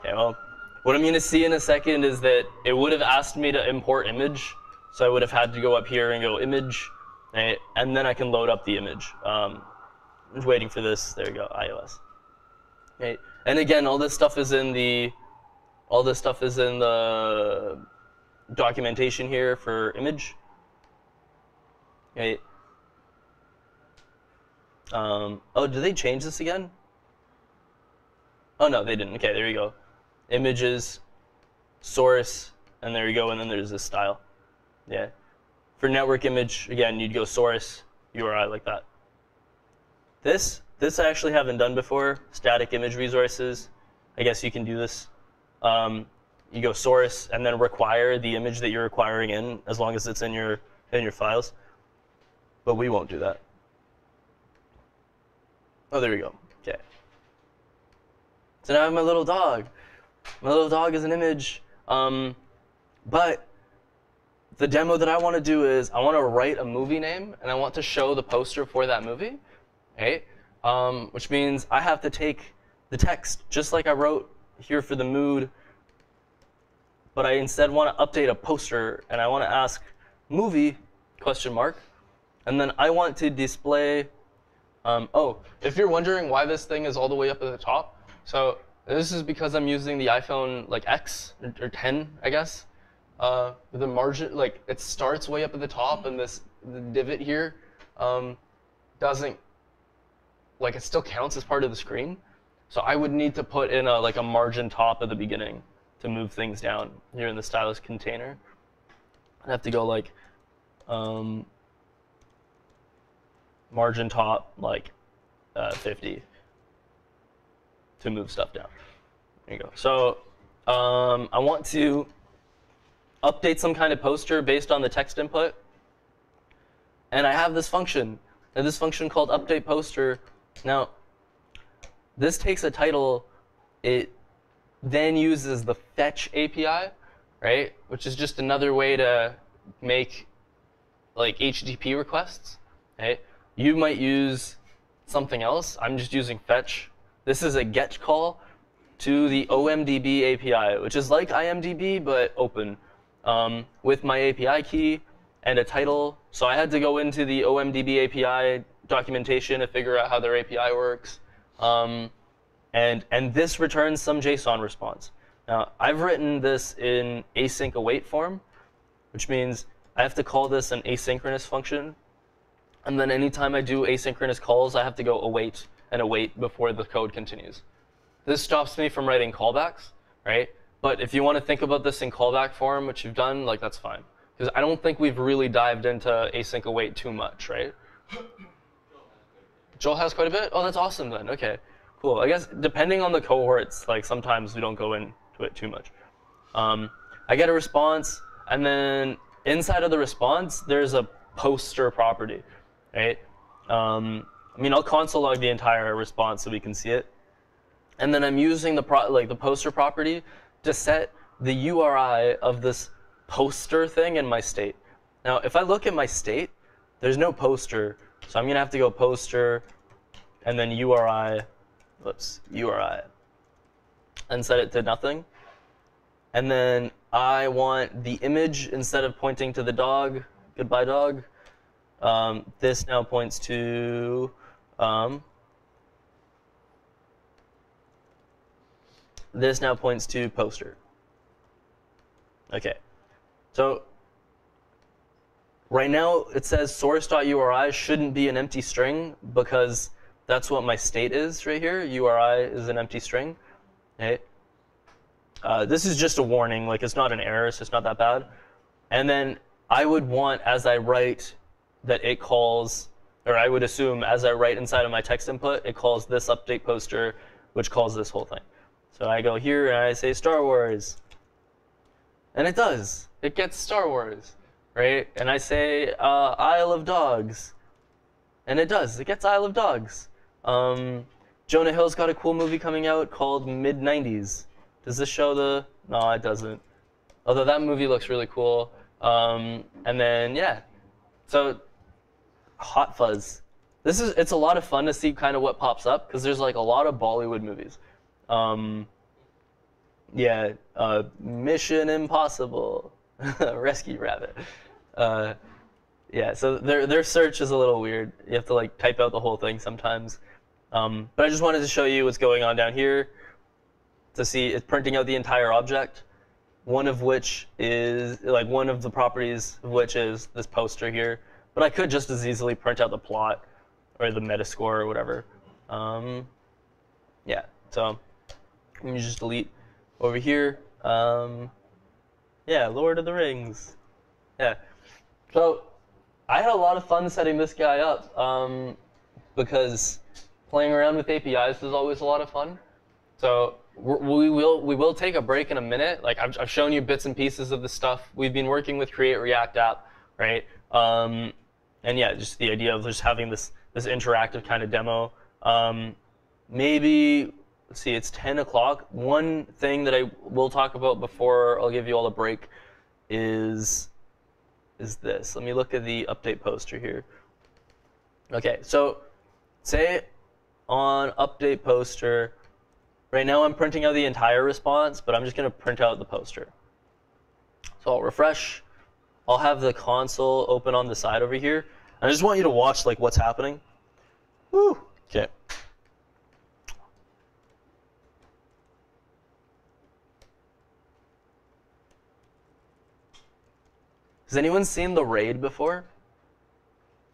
Okay, well, what I'm going to see in a second is that it would have asked me to import image. So I would have had to go up here and go image, right? And then I can load up the image. I'm just waiting for this. There we go, iOS. Okay. And again, all this stuff is in the documentation here for image. Okay. Oh, did they change this again? Oh no, they didn't. Okay, there you go. Images, source, and there you go. And then there's this style. Yeah. For network image, again, you'd go source, URI like that. This I actually haven't done before. Static image resources. I guess you can do this. You go source and then require the image that you're requiring in, as long as it's in your files. But we won't do that. Oh, there we go. Okay. So now I have my little dog. My little dog is an image. But the demo that I want to do is I want to write a movie name and I want to show the poster for that movie. Okay? Which means I have to take the text just like I wrote here for the mood, but I instead want to update a poster and I want to ask movie ? And then I want to display. Oh, if you're wondering why this thing is all the way up at the top, so this is because I'm using the iPhone like X or 10, I guess. The margin, like it starts way up at the top, and the divot here doesn't, like it still counts as part of the screen. So I would need to put in like a margin top at the beginning to move things down here in the stylus container. I'd have to go like margin top like 50 to move stuff down. There you go. So I want to update some kind of poster based on the text input. And I have this function, and this function called update poster. Now, this takes a title, it then uses the fetch API, right? Which is just another way to make like HTTP requests, right? You might use something else. I'm just using fetch. This is a GET call to the OMDB API, which is like IMDb, but open, with my API key and a title. So I had to go into the OMDB API documentation to figure out how their API works. And this returns some JSON response. Now, I've written this in async await form, which means I have to call this an asynchronous function. And then anytime I do asynchronous calls, I have to go await and await before the code continues. This stops me from writing callbacks, right? But if you want to think about this in callback form, which you've done, like that's fine. Because I don't think we've really dived into async await too much, right? Joel has quite a bit? Oh, that's awesome then. Okay, cool. I guess depending on the cohorts, like sometimes we don't go into it too much. I get a response, and then inside of the response, there's a poster property, right? I mean, I'll console log the entire response so we can see it. And then I'm using the poster property to set the URI of this poster thing in my state. Now, if I look at my state, there's no poster, so I'm gonna have to go poster and then URI, URI, and set it to nothing. And then I want the image, instead of pointing to the dog, goodbye dog, this now points to poster. Okay, so right now it says source.uri shouldn't be an empty string because that's what my state is right here. URI is an empty string. Okay. This is just a warning, like it's not an error, so it's not that bad. And then I would want, as I write, that it calls, or I would assume as I write inside of my text input, it calls this update poster, which calls this whole thing. So I go here and I say Star Wars. And it does. It gets Star Wars, right? And I say Isle of Dogs. And it does. It gets Isle of Dogs. Jonah Hill's got a cool movie coming out called Mid-90s. Does this show the... No, it doesn't. Although that movie looks really cool. And then, yeah. So, Hot Fuzz. It's a lot of fun to see kind of what pops up, because there's like a lot of Bollywood movies. Yeah, Mission Impossible, Rescue Rabbit. Yeah, so their search is a little weird. You have to like type out the whole thing sometimes. But I just wanted to show you what's going on down here. To see it's printing out the entire object. One of which is like one of the properties of which is this poster here. But I could just as easily print out the plot or the metascore or whatever. Yeah, so let me just delete over here. Yeah, Lord of the Rings. Yeah. So I had a lot of fun setting this guy up because playing around with APIs is always a lot of fun. So we will take a break in a minute. Like I've shown you bits and pieces of the stuff. We've been working with Create React App, right? And yeah, just the idea of just having this interactive kind of demo. Maybe, let's see, it's 10 o'clock. One thing that I will talk about before I'll give you all a break is this. Let me look at the update poster here. Okay, so say on update poster, right now I'm printing out the entire response, but I'm just going to print out the poster. So I'll refresh. I'll have the console open on the side over here. I just want you to watch like what's happening. Woo. Okay. Has anyone seen The Raid before?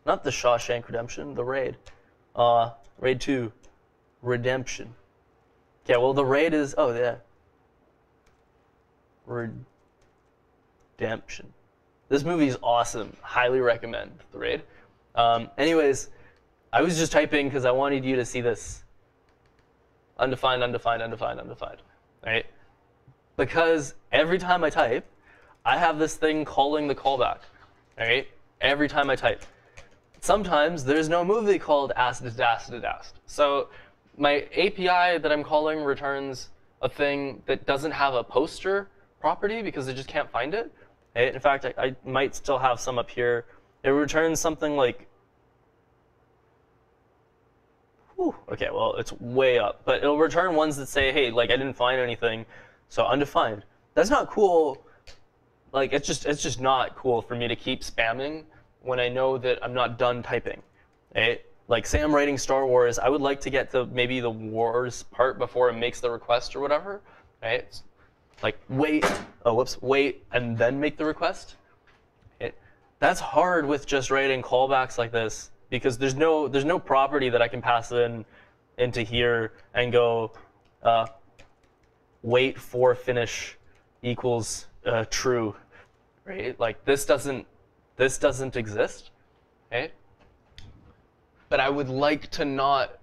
Not The Shawshank Redemption, The Raid. Raid 2, Redemption. Okay, well the Raid is, oh yeah. Redemption. This movie is awesome. Highly recommend The Raid. Anyways, I was just typing because I wanted you to see this. Undefined, undefined, undefined, undefined. Right? Because every time I type, I have this thing calling the callback. Right? Every time I type. Sometimes there's no movie called asked. So my API that I'm calling returns a thing that doesn't have a poster property because it just can't find it. Right? In fact, I might still have some up here. It returns something like, whew, okay, well, it's way up. But it'll return ones that say, hey, like I didn't find anything, so undefined. That's not cool. Like it's just not cool for me to keep spamming when I know that I'm not done typing. Right? Like say I'm writing Star Wars, I would like to get to maybe the wars part before it makes the request or whatever. Right? Like wait, oh whoops, wait and then make the request. That's hard with just writing callbacks like this because there's no property that I can pass into here and go wait for finish equals true, right? Like this doesn't exist, right? But I would like to not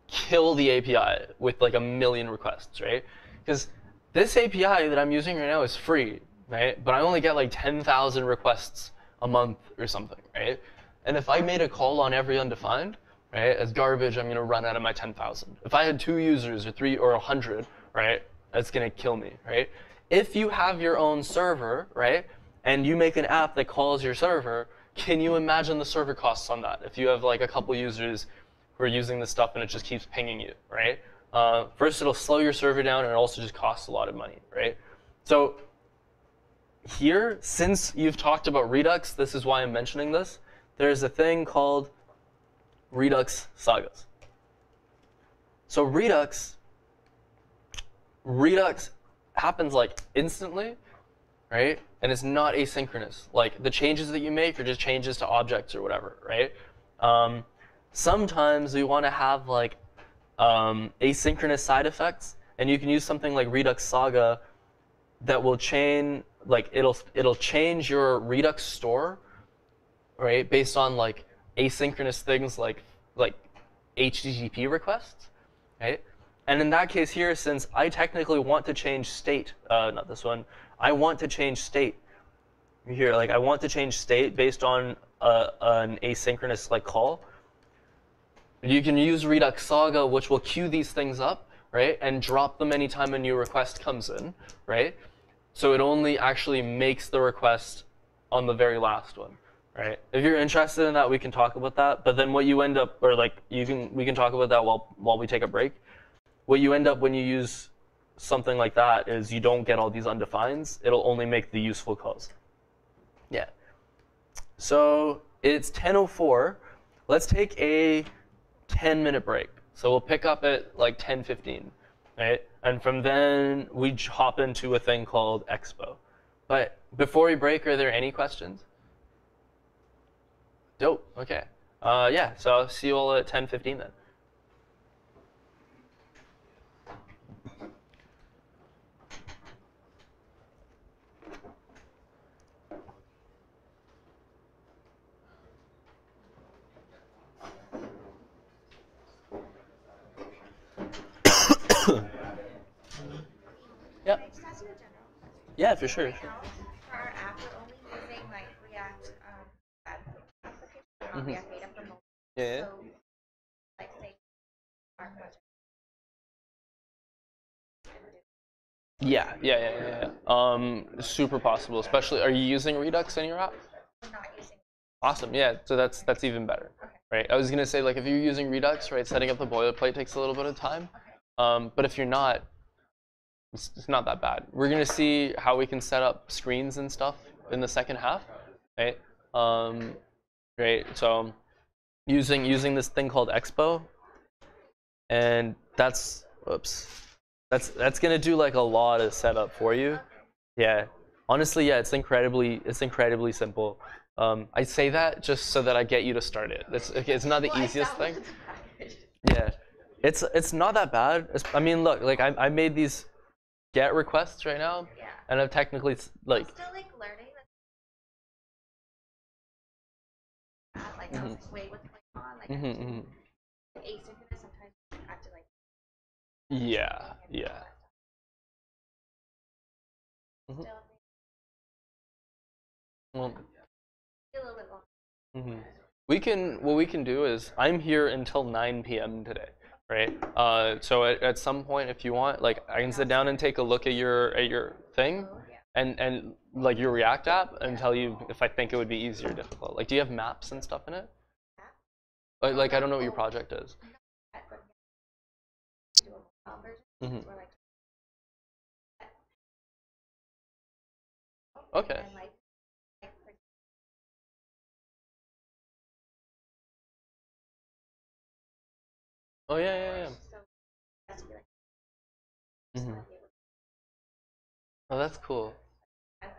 kill the API with like a million requests, right? Because this API that I'm using right now is free, right? But I only get like 10,000 requests a month or something, right? And if I made a call on every undefined, right, as garbage, I'm going to run out of my 10,000. If I had 2 users or 3 or 100, right, that's going to kill me, right? If you have your own server, right, and you make an app that calls your server, can you imagine the server costs on that? If you have like a couple users who are using this stuff and it just keeps pinging you, right? First, it'll slow your server down and it also just costs a lot of money, right? So here, since you've talked about Redux, this is why I'm mentioning this, there's a thing called Redux sagas. So Redux happens like instantly, right? And it's not asynchronous. Like the changes that you make are just changes to objects or whatever, right? Sometimes we want to have like asynchronous side effects, and you can use something like Redux Saga that will chain, like it'll change your Redux store, right, based on like asynchronous things like HTTP requests, right? And in that case here, since I technically want to change state, not this one, I want to change state here, like I want to change state based on an asynchronous like call. You can use Redux Saga, which will queue these things up, right, and drop them anytime a new request comes in, right? So it only actually makes the request on the very last one, right? If you're interested in that, we can talk about that. But then what you end up, or like we can talk about that while we take a break. What you end up when you use something like that is you don't get all these undefines. It'll only make the useful calls. Yeah. So it's 10:04. Let's take a 10-minute break. So we'll pick up at like 10:15, right? And from then we hop into a thing called Expo. But before we break, are there any questions? Dope. Okay. Yeah. So I'll see you all at 10:15 then. Yep. Can I just ask you a general question? Yeah, for sure. Right now, for our app, we're only using like React web application, not React Native for mobile. Yeah. So, like, say, our project. Yeah. Super possible. Especially, are you using Redux in your app? We're not using. Awesome. Yeah. So that's even better, right? I was gonna say like if you're using Redux, right, setting up the boilerplate takes a little bit of time. But if you're not, it's not that bad. We're gonna see how we can set up screens and stuff in the second half, right? Right. So using this thing called Expo, and that's gonna do like a lot of setup for you. Yeah. Honestly, yeah, it's incredibly simple. I say that just so that I get you to start it. It's not the easiest thing. Yeah, it's not that bad. I mean, look, like I made these GET requests right now, Yeah. and I've technically like. I'm still like learning. Like, I was like, wait, what's going on? Like, asynchronous. Sometimes I have to like. Yeah. Still Well, a little bit long. what we can do is I'm here until 9 p.m. today, right? So at some point, if you want, like I can sit down and take a look at your thing, and like your React app, and tell you if I think it would be easy or difficult. Like, do you have maps and stuff in it? Like I don't know what your project is. Do a mobile version. Or like. Okay. And like. Oh yeah. So that's be like. Oh, that's cool. That's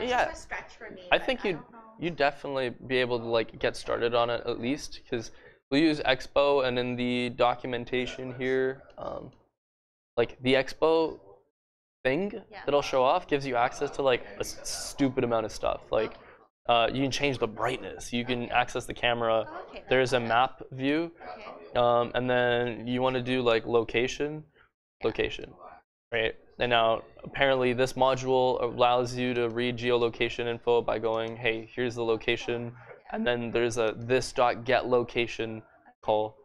Yeah. just a stretch for me. I think don't know. you'd definitely be able to like get started on it at least, because we use Expo, and in the documentation here, like the Expo thing that'll show off gives you access to like a stupid amount of stuff. Like you can change the brightness, you can access the camera. Okay. There's a map view, Okay. and then you want to do like location, right? And now apparently this module allows you to read geolocation info by going, hey, here's the location, and then there's a this.getLocation call,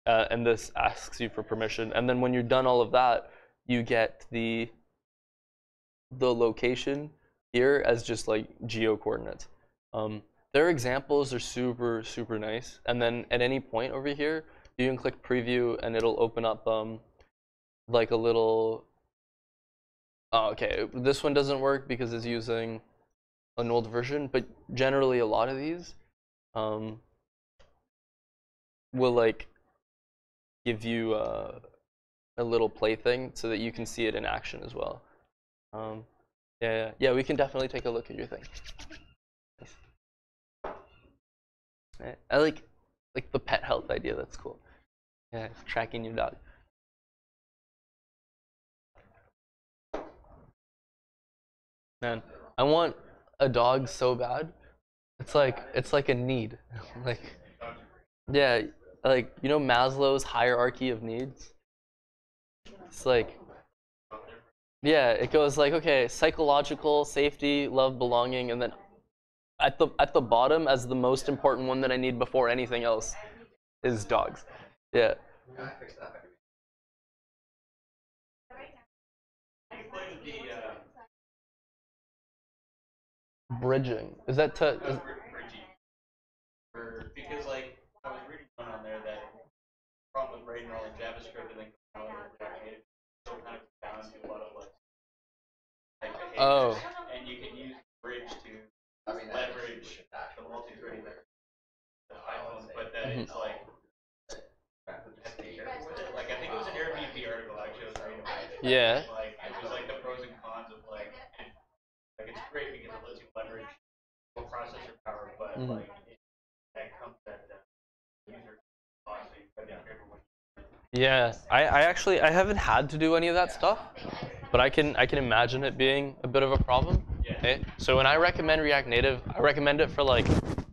and this asks you for permission. And then when you're done all of that, you get the location here as just like geo coordinates. Their examples are super nice. And then at any point over here, you can click preview, and it'll open up like a little. Oh, okay, this one doesn't work because it's using an old version, but generally a lot of these will like give you a little plaything so that you can see it in action as well. Yeah, we can definitely take a look at your thing. I like the pet health idea. That's cool. Yeah, tracking your dog. Man, I want a dog so bad. It's like a need. Like, yeah, like you know Maslow's hierarchy of needs. It's like, yeah, it goes like, okay, psychological, safety, love, belonging, and then at the bottom, as the most important one that I need before anything else, is dogs. Yeah. Bridging. Is that to? Because like I was reading one on there that problem with writing all in JavaScript and then going out with React Native, so kind of down Oh. and you can use bridge to leverage the multi-threading that the iPhone, but then it's like you have to be careful with it. Like I think it was an Airbnb article actually I was reading about it. Yeah. Like it was like the pros and cons of like it's great because it lets you leverage more processor power, but like that comes at the user cost, so you gotta be careful with. Yeah, I actually I haven't had to do any of that stuff, but I can imagine it being a bit of a problem. Okay? So when I recommend React Native, I recommend it for like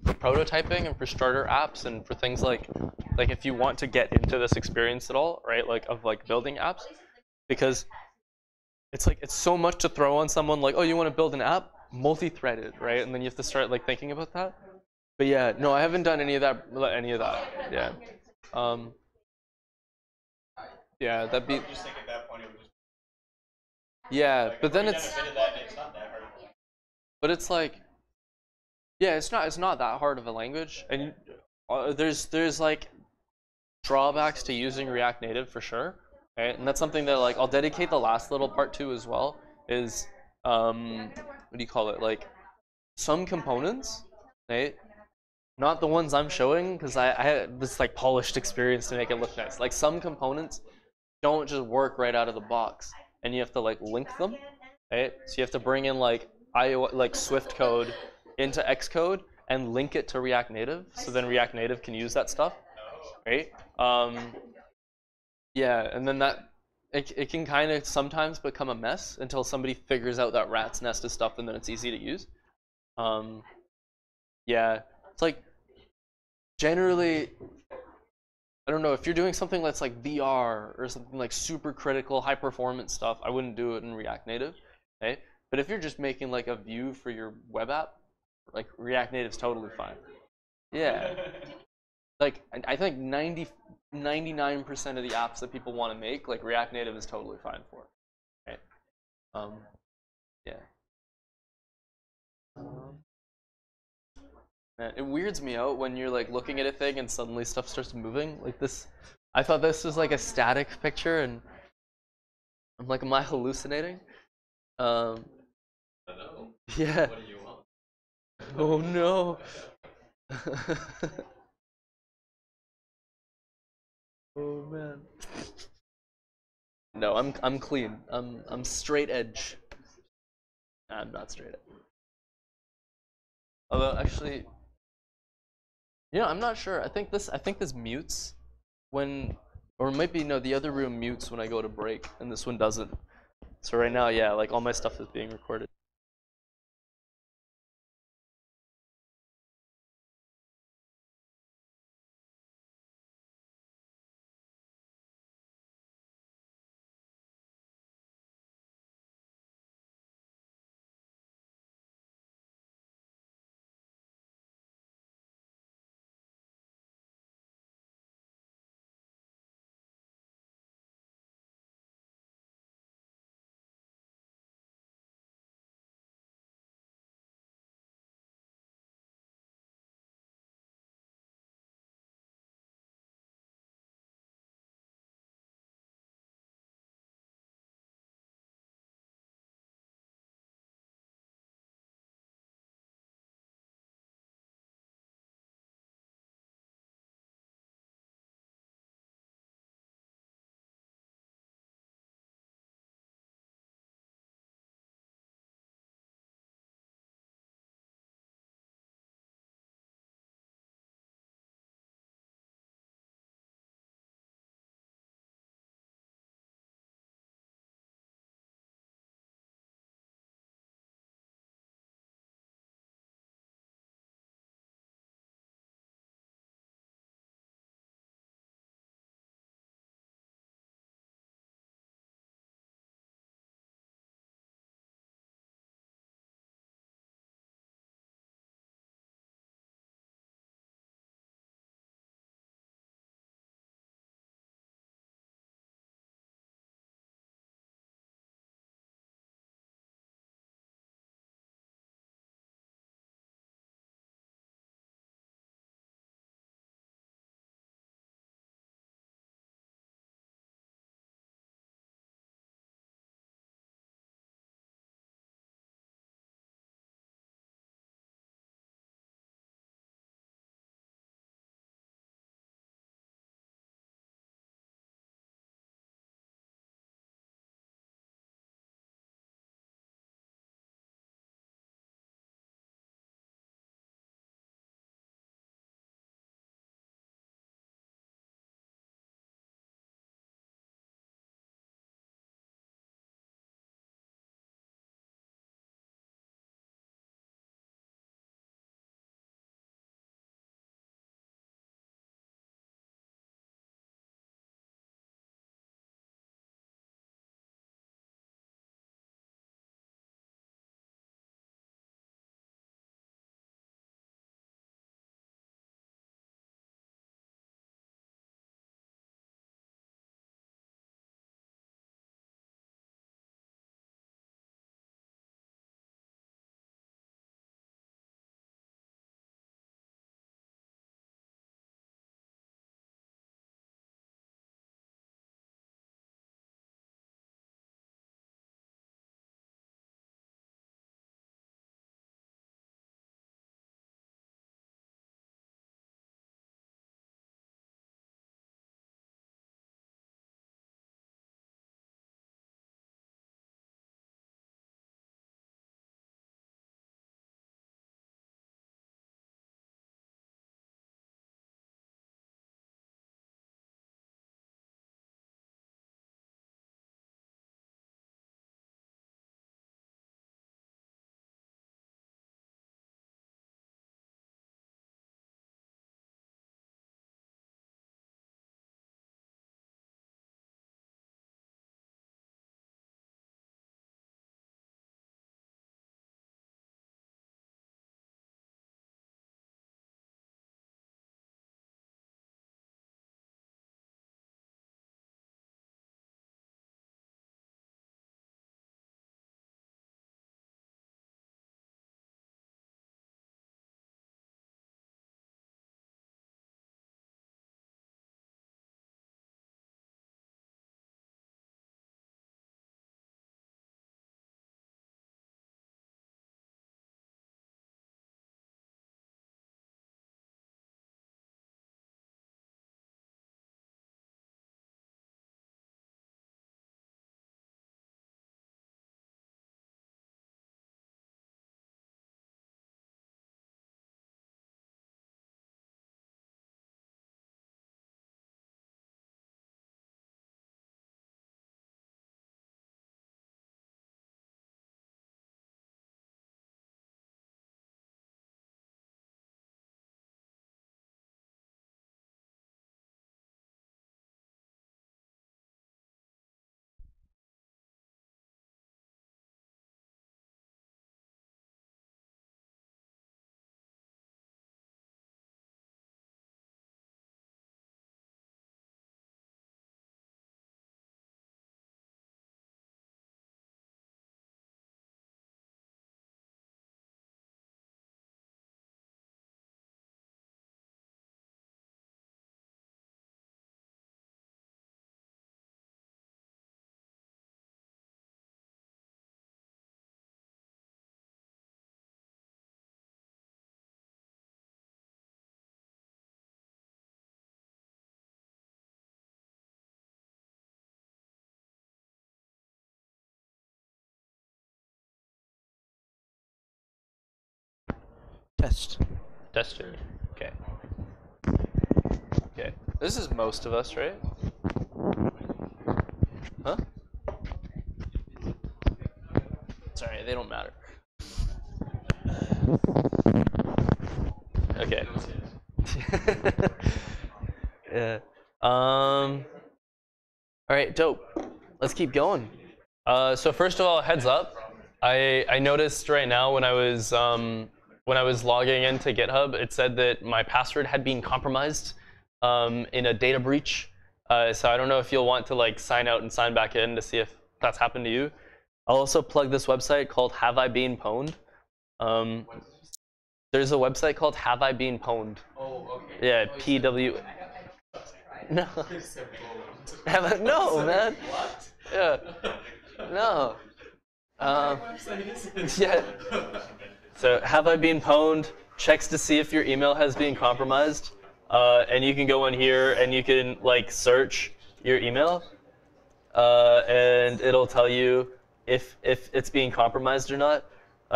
prototyping and for starter apps and for things like if you want to get into this experience at all, right? Like of like building apps, because it's like it's so much to throw on someone like, oh, you want to build an app multi-threaded, right? And then you have to start like thinking about that. But yeah, no, I haven't done any of that. Yeah. Um, yeah, that'd be. I just think at that point it would just. Yeah, Like, but then I've already it's. done a bit of that, and it's not that hard. But it's like, yeah, it's not that hard of a language, and there's like drawbacks to using React Native for sure, right? And that's something that like I'll dedicate the last little part to as well. Is what do you call it? Like some components, right? Not the ones I'm showing, because I had this like polished experience to make it look nice. Like some components don't just work right out of the box, and you have to like link them, right? So you have to bring in like Swift code into Xcode and link it to React Native, so then React Native can use that stuff, right? Yeah, and then that it can kind of sometimes become a mess until somebody figures out that rat's nest of stuff, and then it's easy to use. Yeah, it's like generally, I don't know, if you're doing something that's like VR or something like super critical, high performance stuff, I wouldn't do it in React Native, okay? But if you're just making like a view for your web app, like React Native's totally fine. Yeah. Like I think 99% of the apps that people want to make, like React Native is totally fine for. Right? Yeah. Man, it weirds me out when you're like looking at a thing and suddenly stuff starts moving. Like this, I thought this was like a static picture, and I'm like, am I hallucinating? Um, I know. yeah. What do you want? Oh no. Oh man. No, I'm clean. I'm straight edge. I'm not straight edge. Although actually, I'm not sure. I think this mutes when, or it might be no, the other room mutes when I go to break, and this one doesn't. So right now, yeah, like all my stuff is being recorded. Test. Tester. Okay. Okay. This is most of us, right? Huh? Sorry, they don't matter. Okay. Yeah. All right, dope. Let's keep going. So first of all, heads up. I noticed right now when I was logging into GitHub, it said that my password had been compromised in a data breach. So I don't know if you'll want to like sign out and sign back in to see if that's happened to you. I'll also plug this website called Have I Been Pwned. There's a website called Have I Been Pwned. Oh, okay. Yeah, PW. No. No, man. What? Yeah. No. Yeah. So Have I Been Pwned checks to see if your email has been compromised, and you can go in here and you can like search your email, and it'll tell you if it's being compromised or not.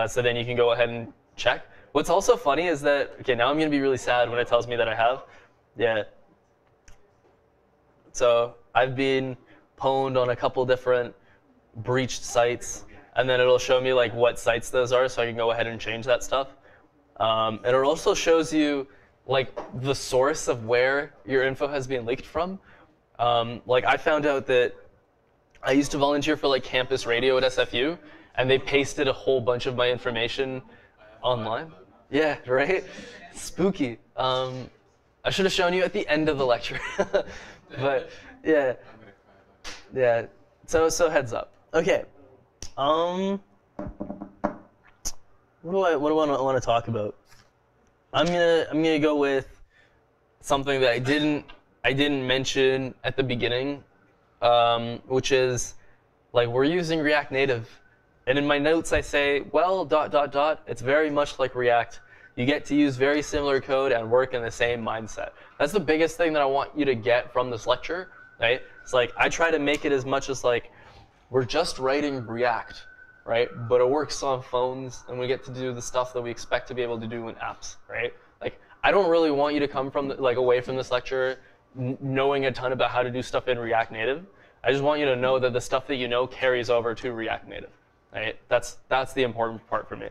So then you can go ahead and check. What's also funny is that, okay, now I'm gonna be really sad when it tells me that I have. Yeah. So I've been pwned on a couple different breached sites, and then it'll show me like what sites those are, so I can go ahead and change that stuff. And it also shows you like the source of where your info has been leaked from. Like I found out that I used to volunteer for like campus radio at SFU, and they pasted a whole bunch of my information online. Yeah, right? Spooky. I should have shown you at the end of the lecture. But yeah. Yeah. So heads up. Okay. What do I want to talk about? I'm gonna go with something that I didn't mention at the beginning, which is like we're using React Native. And in my notes, I say, well, ... It's very much like React. You get to use very similar code and work in the same mindset. That's the biggest thing that I want you to get from this lecture, right? It's like I try to make it as much as like we're just writing React, right? But it works on phones, and we get to do the stuff that we expect to be able to do in apps, right? Like I don't really want you to come from away from this lecture knowing a ton about how to do stuff in React Native. I just want you to know that the stuff that you know carries over to React Native. Right? That's the important part for me.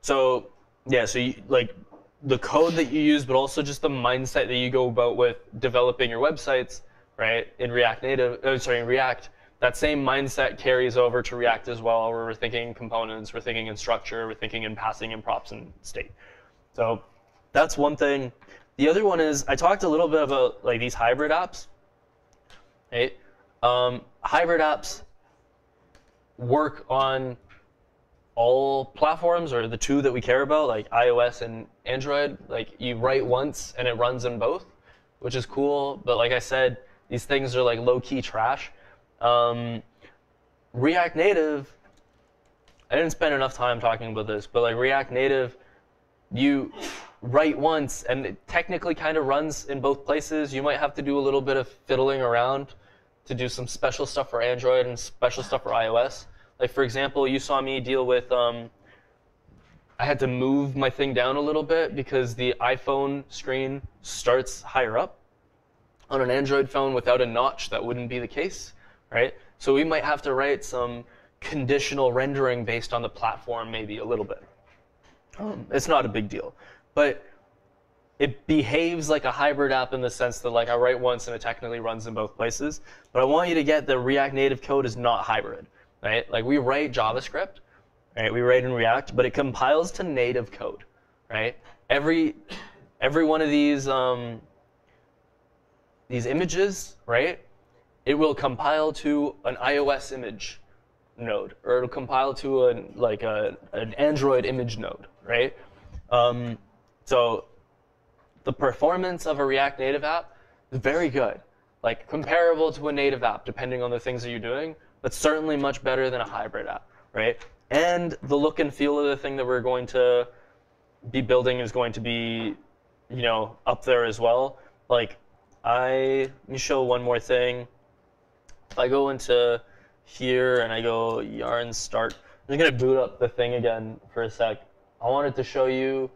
So yeah, so you, like the code that you use, but also just the mindset that you go about with developing your websites, right? In React Native, in React, that same mindset carries over to React as well, where we're thinking in components, we're thinking in structure, we're thinking in passing and props and state. So that's one thing. The other one is I talked a little bit about like these hybrid apps. Right? Hybrid apps work on all platforms, or the two that we care about, like iOS and Android. Like you write once and it runs in both, which is cool. But like I said, these things are like low-key trash. React Native, I didn't spend enough time talking about this, but like React Native, you write once and it technically kind of runs in both places. You might have to do a little bit of fiddling around to do some special stuff for Android and special stuff for iOS. Like for example, you saw me deal with, I had to move my thing down a little bit because the iPhone screen starts higher up. On an Android phone without a notch, that wouldn't be the case, right? So we might have to write some conditional rendering based on the platform maybe a little bit. It's not a big deal. But it behaves like a hybrid app in the sense that like I write once and it technically runs in both places. But I want you to get that React Native code is not hybrid, right? Like we write JavaScript, right? We write in React, but it compiles to native code, right? Every one of these images, right? It will compile to an iOS image node, or it'll compile to an Android image node, right? So the performance of a React Native app is very good, like comparable to a native app, depending on the things that you're doing, but certainly much better than a hybrid app, right? And the look and feel of the thing that we're going to be building is going to be, you know, up there as well. Like, let me show one more thing. If I go into here and I go yarn start, I'm just gonna boot up the thing again for a sec. I wanted to show you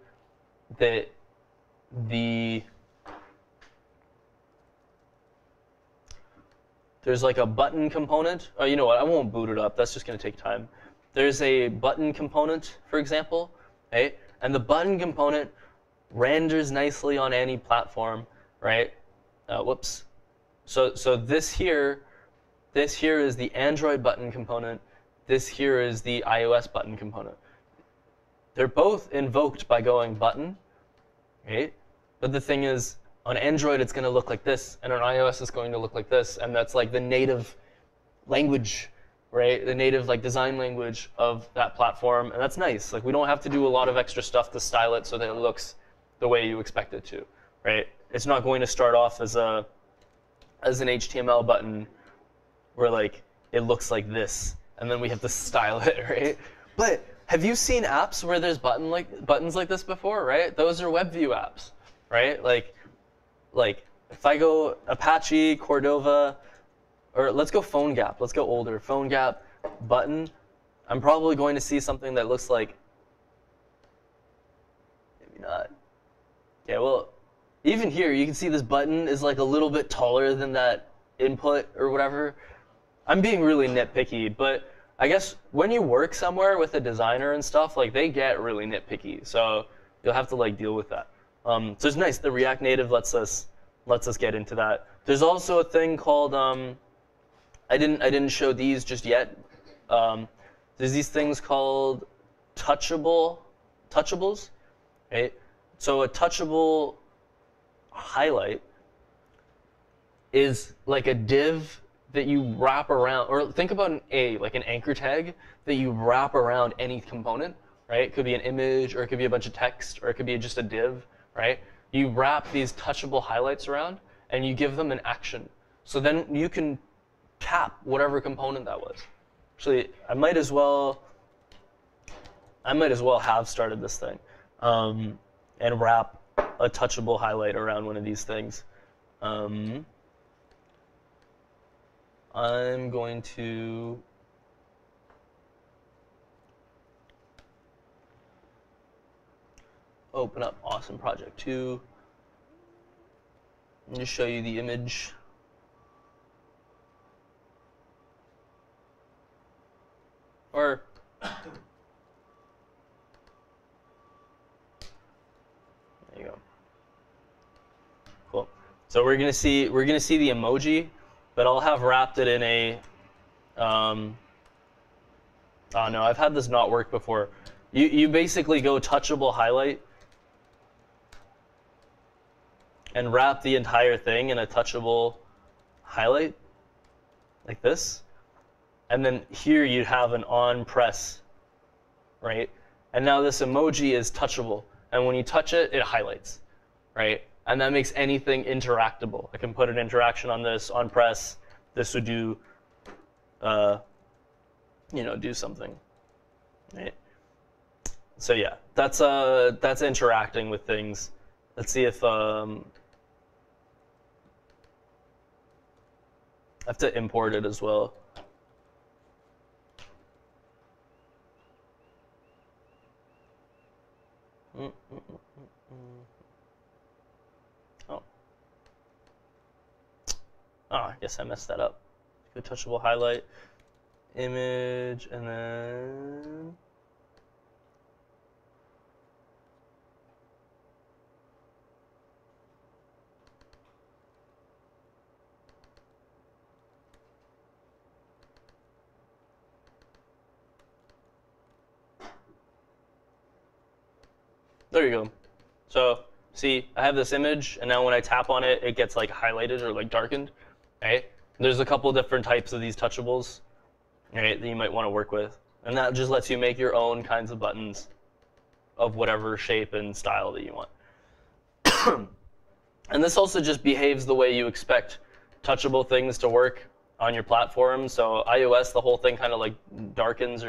that there's like a button component. Oh, you know what? I won't boot it up. That's just going to take time. There's a button component, for example, right? And the button component renders nicely on any platform, right? Whoops. So this here is the Android button component. This here is the iOS button component. They're both invoked by going button, right? But the thing is, on Android it's going to look like this, and on iOS it's going to look like this, and that's like the native language, right? The native like design language of that platform, and that's nice. Like we don't have to do a lot of extra stuff to style it so that it looks the way you expect it to, right? It's not going to start off as an HTML button where like it looks like this, and then we have to style it, right? But have you seen apps where there's buttons like this before, right? Those are WebView apps, right? Like if I go Apache, Cordova, or let's go PhoneGap. Let's go older. PhoneGap button. I'm probably going to see something that looks like, maybe not. Okay, well, even here you can see this button is like a little bit taller than that input or whatever. I'm being really nitpicky, but I guess when you work somewhere with a designer and stuff, like they get really nitpicky, so you'll have to like deal with that. So it's nice. The React Native lets us get into that. There's also a thing called I didn't show these just yet. There's these things called touchables, right? So a touchable highlight is like a div that you wrap around, or think about like an anchor tag that you wrap around any component, right? It could be an image, or it could be a bunch of text, or it could be just a div, right? You wrap these touchable highlights around, and you give them an action. So then you can tap whatever component that was. Actually, I might as well have started this thing and wrap a touchable highlight around one of these things. I'm going to open up Awesome Project 2 and just show you the image. Or there you go. Cool. So we're gonna see the emoji, but I'll have wrapped it in a. Oh no, I've had this not work before. You basically go touchable highlight and wrap the entire thing in a touchable highlight, like this. And then here you'd have an on press, right? And now this emoji is touchable. And when you touch it, it highlights, right? And that makes anything interactable. I can put an interaction on this, on press. This would do, do something, right? So yeah, that's interacting with things. Let's see if I have to import it as well. Oh, I guess I messed that up. Go touchable highlight, image, and then there you go. So see, I have this image, and now when I tap on it, it gets like highlighted or like darkened, right? There's a couple different types of these touchables, right, that you might want to work with. And that just lets you make your own kinds of buttons of whatever shape and style that you want. And this also just behaves the way you expect touchable things to work on your platform. So iOS, the whole thing kind of like darkens.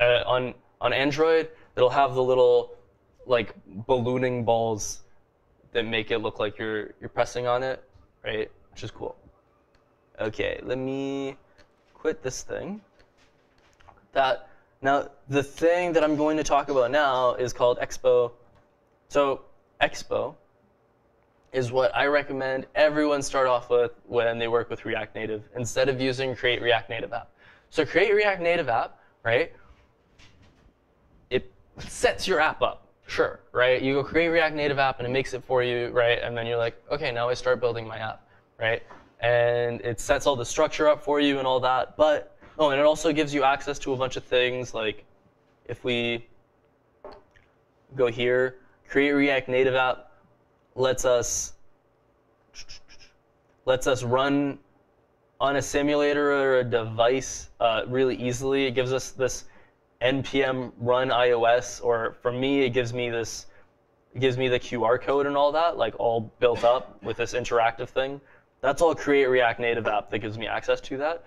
On Android, it'll have the little like ballooning balls that make it look like you're pressing on it, right? Which is cool. Okay, let me quit this thing. That Now, the thing that I'm going to talk about now is called Expo. So Expo is what I recommend everyone start off with when they work with React Native instead of using Create React Native App. So Create React Native App, right? It sets your app up, sure, right? You go Create React Native App and it makes it for you, right? And then you're like, okay, now I start building my app, right? And it sets all the structure up for you and all that. But, oh, and it also gives you access to a bunch of things, like if we go here, Create React Native App lets us run on a simulator or a device really easily. It gives us this npm run iOS, or for me, it gives me the QR code and all that, like all built up with this interactive thing. That's all Create React Native App that gives me access to that.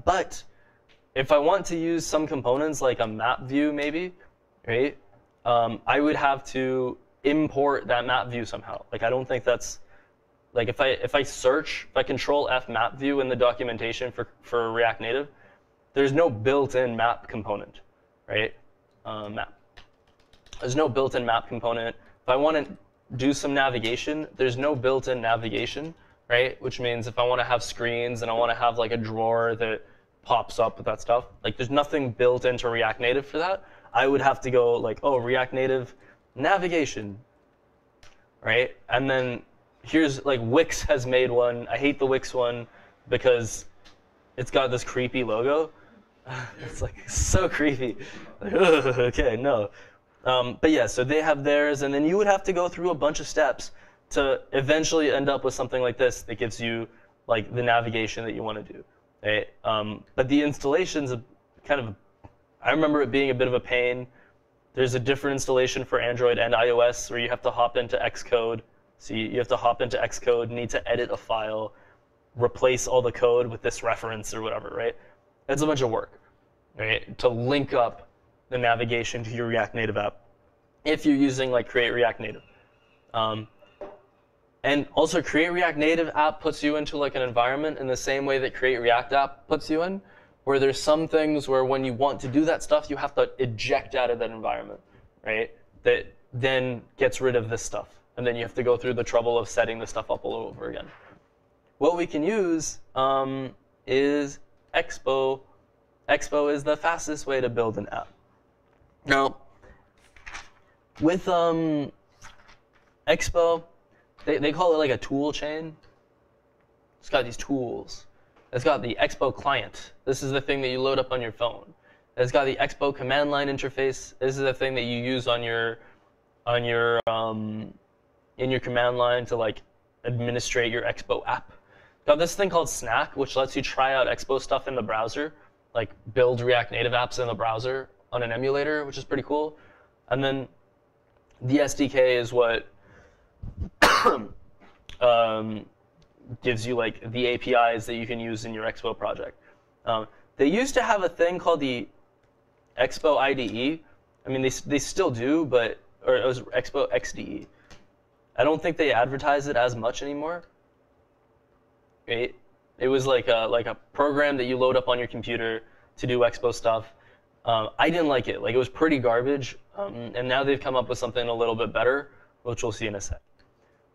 But if I want to use some components like a map view maybe, right? I would have to import that map view somehow. Like I don't think that's, like if I control F map view in the documentation for React Native, there's no built-in map component, right? Map. There's no built-in map component. If I want to do some navigation, there's no built-in navigation, right? Which means if I want to have screens and I want to have like a drawer that pops up with that stuff, like there's nothing built into React Native for that. I would have to go like, oh, React Native navigation, right? And then here's like Wix has made one. I hate the Wix one because it's got this creepy logo. It's like so creepy. Like, ugh, okay, no. But yeah, so they have theirs, and then you would have to go through a bunch of steps to eventually end up with something like this that gives you like the navigation that you want to do. Right? But the installation's kind of, I remember it being a bit of a pain. There's a different installation for Android and iOS where you have to hop into Xcode. So you have to hop into Xcode, need to edit a file, replace all the code with this reference or whatever, right? It's a bunch of work, right? To link up the navigation to your React Native app if you're using like Create React Native. And also Create React Native app puts you into like an environment in the same way that Create React app puts you in, where there's some things where when you want to do that stuff, you have to eject out of that environment, right? That then gets rid of this stuff. And then you have to go through the trouble of setting the stuff up all over again. What we can use is Expo. Expo is the fastest way to build an app. Now, with Expo, they call it like a tool chain. It's got these tools. It's got the Expo client. This is the thing that you load up on your phone. It's got the Expo command line interface. This is the thing that you use in your command line to like administrate your Expo app. Got this thing called Snack, which lets you try out Expo stuff in the browser, like build React Native apps in the browser on an emulator, which is pretty cool. And then the SDK is what gives you like the APIs that you can use in your Expo project. They used to have a thing called the Expo IDE. I mean, they still do, but or it was Expo XDE. I don't think they advertise it as much anymore. Right? It was like a program that you load up on your computer to do Expo stuff. I didn't like it. Like it was pretty garbage. And now they've come up with something a little bit better, which we'll see in a sec.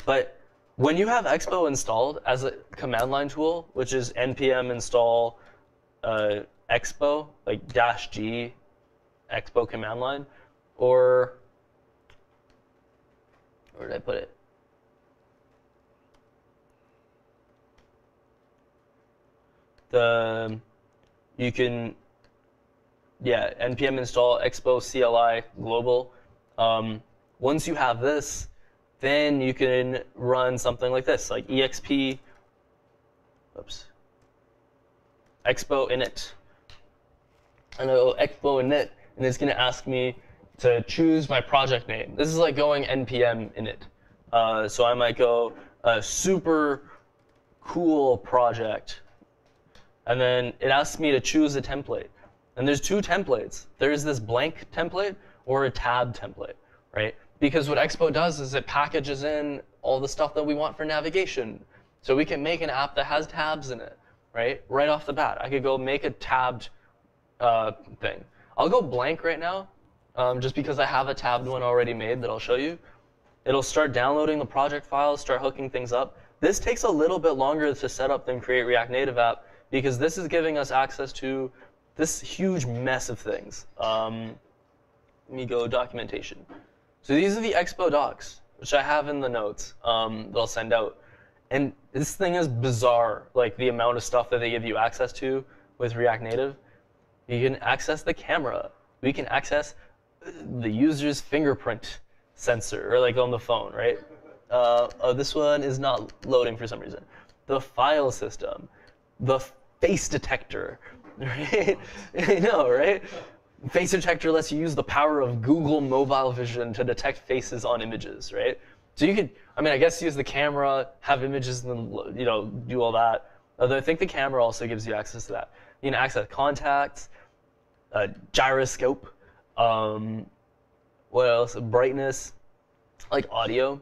But when you have Expo installed as a command line tool, which is npm install Expo, like -g Expo command line, or where did I put it? You can, yeah, npm install Expo CLI global. Once you have this, then you can run something like this, like exp, Expo init. And it'll Expo init, and it's going to ask me to choose my project name. This is like going npm init. So I might go super cool project. And then it asks me to choose a template. And there's two templates. There's this blank template or a tab template, right? Because what Expo does is it packages in all the stuff that we want for navigation. So we can make an app that has tabs in it, right? Right off the bat. I could go make a tabbed thing. I'll go blank right now, just because I have a tabbed one already made that I'll show you. It'll start downloading the project files, start hooking things up. This takes a little bit longer to set up than Create React Native App because this is giving us access to this huge mess of things. Let me go documentation. So these are the Expo docs, which I have in the notes that I'll send out. And this thing is bizarre, like the amount of stuff that they give you access to with React Native. You can access the camera. We can access the user's fingerprint sensor, or like on the phone, right? Oh, this one is not loading for some reason. The file system, the face detector, right? I know, right? Face detector lets you use the power of Google Mobile Vision to detect faces on images, right? So you could, I mean, I guess use the camera, have images, and then, you know, do all that. Although I think the camera also gives you access to that. You can access contacts, gyroscope, what else? Brightness, like audio.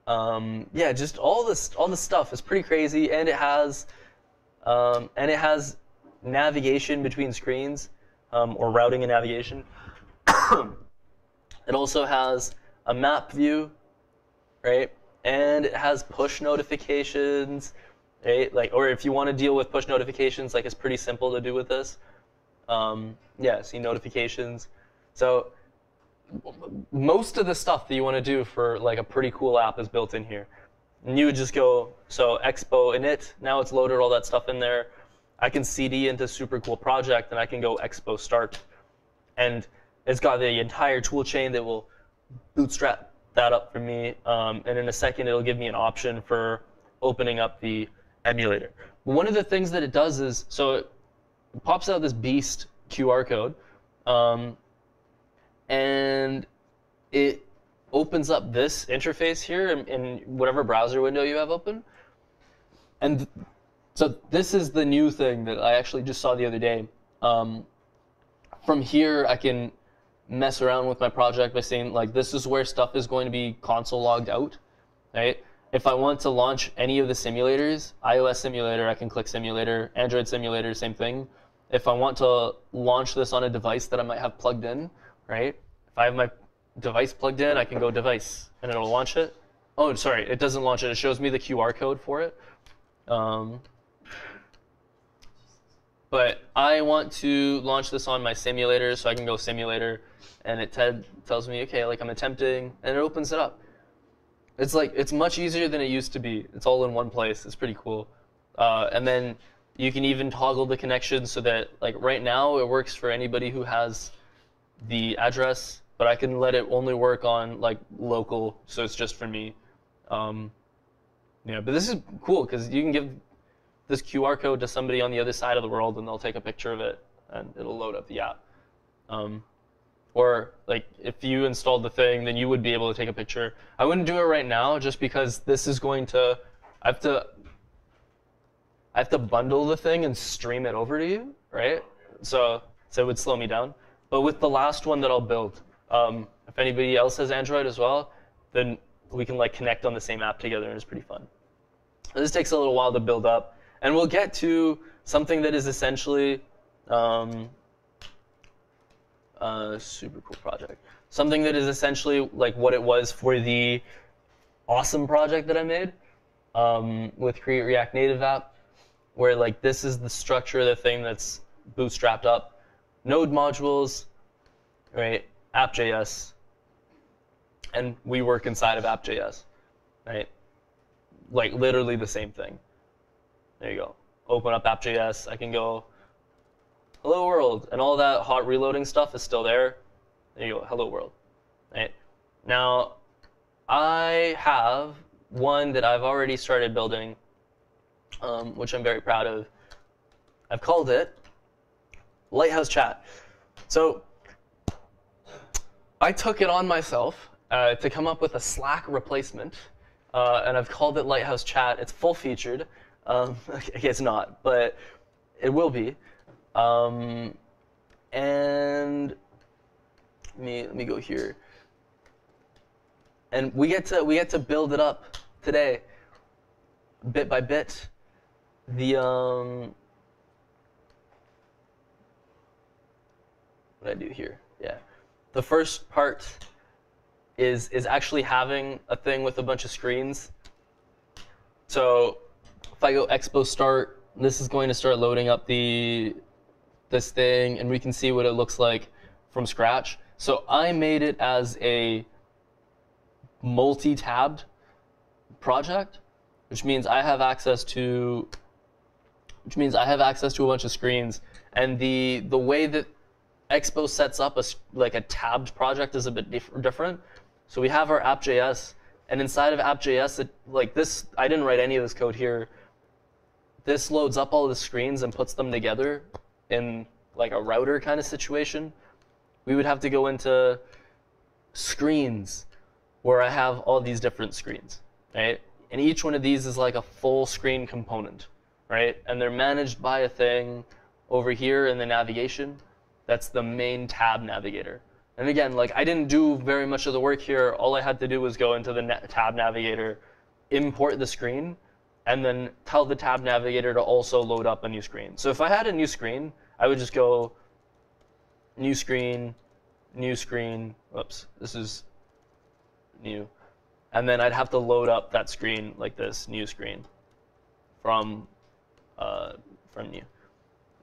Yeah, just all this stuff is pretty crazy, and it has navigation between screens, or routing and navigation. It also has a map view, right? And it has push notifications, right? Like, or if you want to deal with push notifications, like it's pretty simple to do with this. Yeah, see notifications. So most of the stuff that you want to do for like a pretty cool app is built in here. And you would just go, so Expo init, now it's loaded all that stuff in there. I can CD into super cool project and I can go Expo start. And it's got the entire tool chain that will bootstrap that up for me. And in a second, it'll give me an option for opening up the emulator. One of the things that it does is, so it pops out this beast QR code. And it opens up this interface here in whatever browser window you have open. And so this is the new thing that I actually just saw the other day. From here, I can mess around with my project by saying, like, this is where stuff is going to be console logged out, right? If I want to launch any of the simulators, iOS simulator, I can click simulator, Android simulator, same thing. If I want to launch this on a device that I might have plugged in, right? If I have my device plugged in, I can go device, and it'll launch it. Oh, sorry, it doesn't launch it. It shows me the QR code for it. But I want to launch this on my simulator, so I can go simulator, and it tells me, okay, like I'm attempting, and it opens it up. It's like, it's much easier than it used to be. It's all in one place. It's pretty cool. And then you can even toggle the connection so that, like right now, it works for anybody who has the address, but I can let it only work on like local, so it's just for me. Yeah, but this is cool because you can give this QR code to somebody on the other side of the world, and they'll take a picture of it, and it'll load up the app. Or like if you installed the thing, then you would be able to take a picture. I wouldn't do it right now just because this is going to, I have to bundle the thing and stream it over to you, right? So it would slow me down. But with the last one that I'll build, if anybody else has Android as well, then we can like connect on the same app together, and it's pretty fun. This takes a little while to build up, and we'll get to something that is essentially super cool project. Something that is essentially like what it was for the awesome project that I made with Create React Native App, where like this is the structure of the thing that's bootstrapped up. Node modules, right? App.js, and we work inside of App.js, right? Like literally the same thing. There you go. Open up App.js. I can go, hello world, and all that hot reloading stuff is still there. There you go, hello world. Right? Now, I have one that I've already started building, which I'm very proud of. I've called it Lighthouse Chat. So I took it on myself to come up with a Slack replacement, and I've called it Lighthouse Chat. It's full-featured. Okay, it's not, but it will be. And let me go here. And we get to build it up today, bit by bit. The what I do here. Yeah. The first part is actually having a thing with a bunch of screens. So if I go expo start, this is going to start loading up this thing, and we can see what it looks like from scratch. So I made it as a multi-tabbed project, which means I have access to a bunch of screens, and the way that Expo sets up a tabbed project is a bit different. So we have our app.js, and inside of app.js, I didn't write any of this code here. This loads up all the screens and puts them together in like a router kind of situation. We would have to go into screens where I have all these different screens, right? And each one of these is like a full screen component, right? And they're managed by a thing over here in the navigation. That's the main tab navigator. And again, like I didn't do very much of the work here. All I had to do was go into the tab navigator, import the screen, and then tell the tab navigator to also load up a new screen. So if I had a new screen, I would just go new screen, whoops, this is new. And then I'd have to load up that screen like this, new screen, from new.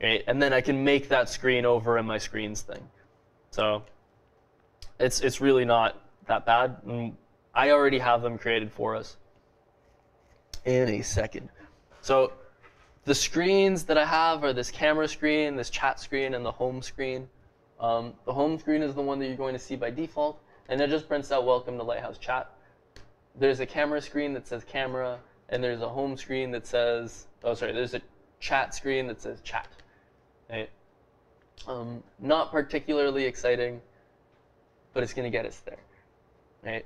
Right? And then I can make that screen over in my screens thing. So it's really not that bad. And I already have them created for us in a second. So the screens that I have are this camera screen, this chat screen, and the home screen. The home screen is the one that you're going to see by default, and it just prints out welcome to Lighthouse Chat. There's a camera screen that says camera, and there's a home screen that says, there's a chat screen that says chat. Right? Not particularly exciting, but it's going to get us there. Right?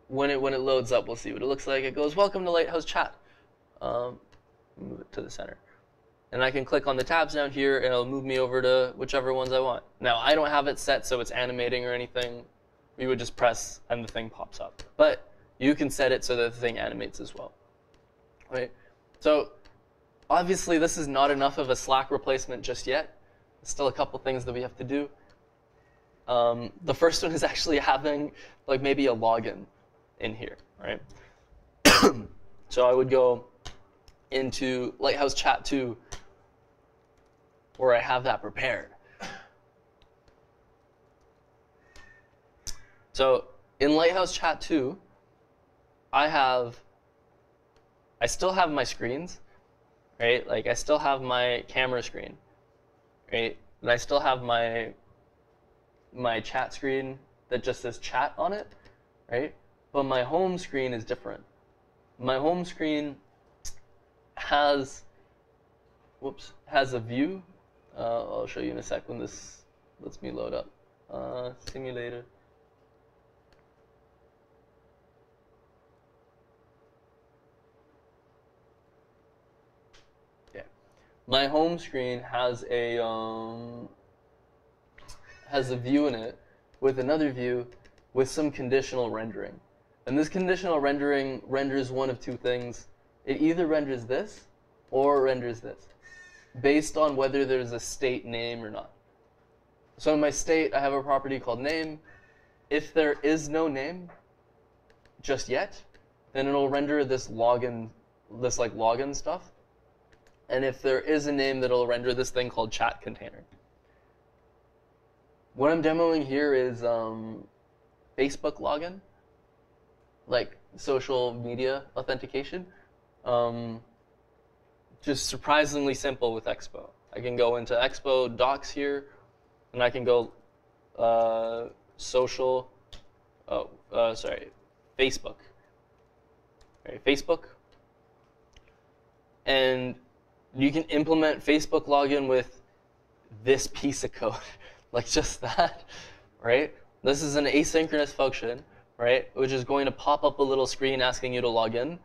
When it loads up, we'll see what it looks like. It goes, welcome to Lighthouse Chat. Move it to the center. And I can click on the tabs down here, and it'll move me over to whichever ones I want. Now, I don't have it set so it's animating or anything. We would just press, and the thing pops up. But you can set it so that the thing animates as well. Right? So obviously, this is not enough of a Slack replacement just yet. There's still a couple things that we have to do. The first one is actually having like maybe a login in here, right? So I would go into Lighthouse Chat 2, where I have that prepared. So in Lighthouse Chat 2, I still have my screens, right? Like I still have my camera screen, right? And I still have my chat screen that just says chat on it, right? But my home screen is different. My home screen has a view. I'll show you in a sec when this lets me load up. Simulator. Yeah. My home screen has a view in it with another view with some conditional rendering. And this conditional rendering renders one of two things. It either renders this or renders this, based on whether there's a state name or not. So in my state, I have a property called name. If there is no name just yet, then it'll render this login stuff. And if there is a name, then it'll render this thing called chat container. What I'm demoing here is Facebook login, like social media authentication. Just surprisingly simple with Expo. I can go into Expo docs here, and I can go Facebook. Right, Facebook. And you can implement Facebook login with this piece of code, like just that, right? This is an asynchronous function, right, which is going to pop up a little screen asking you to log in.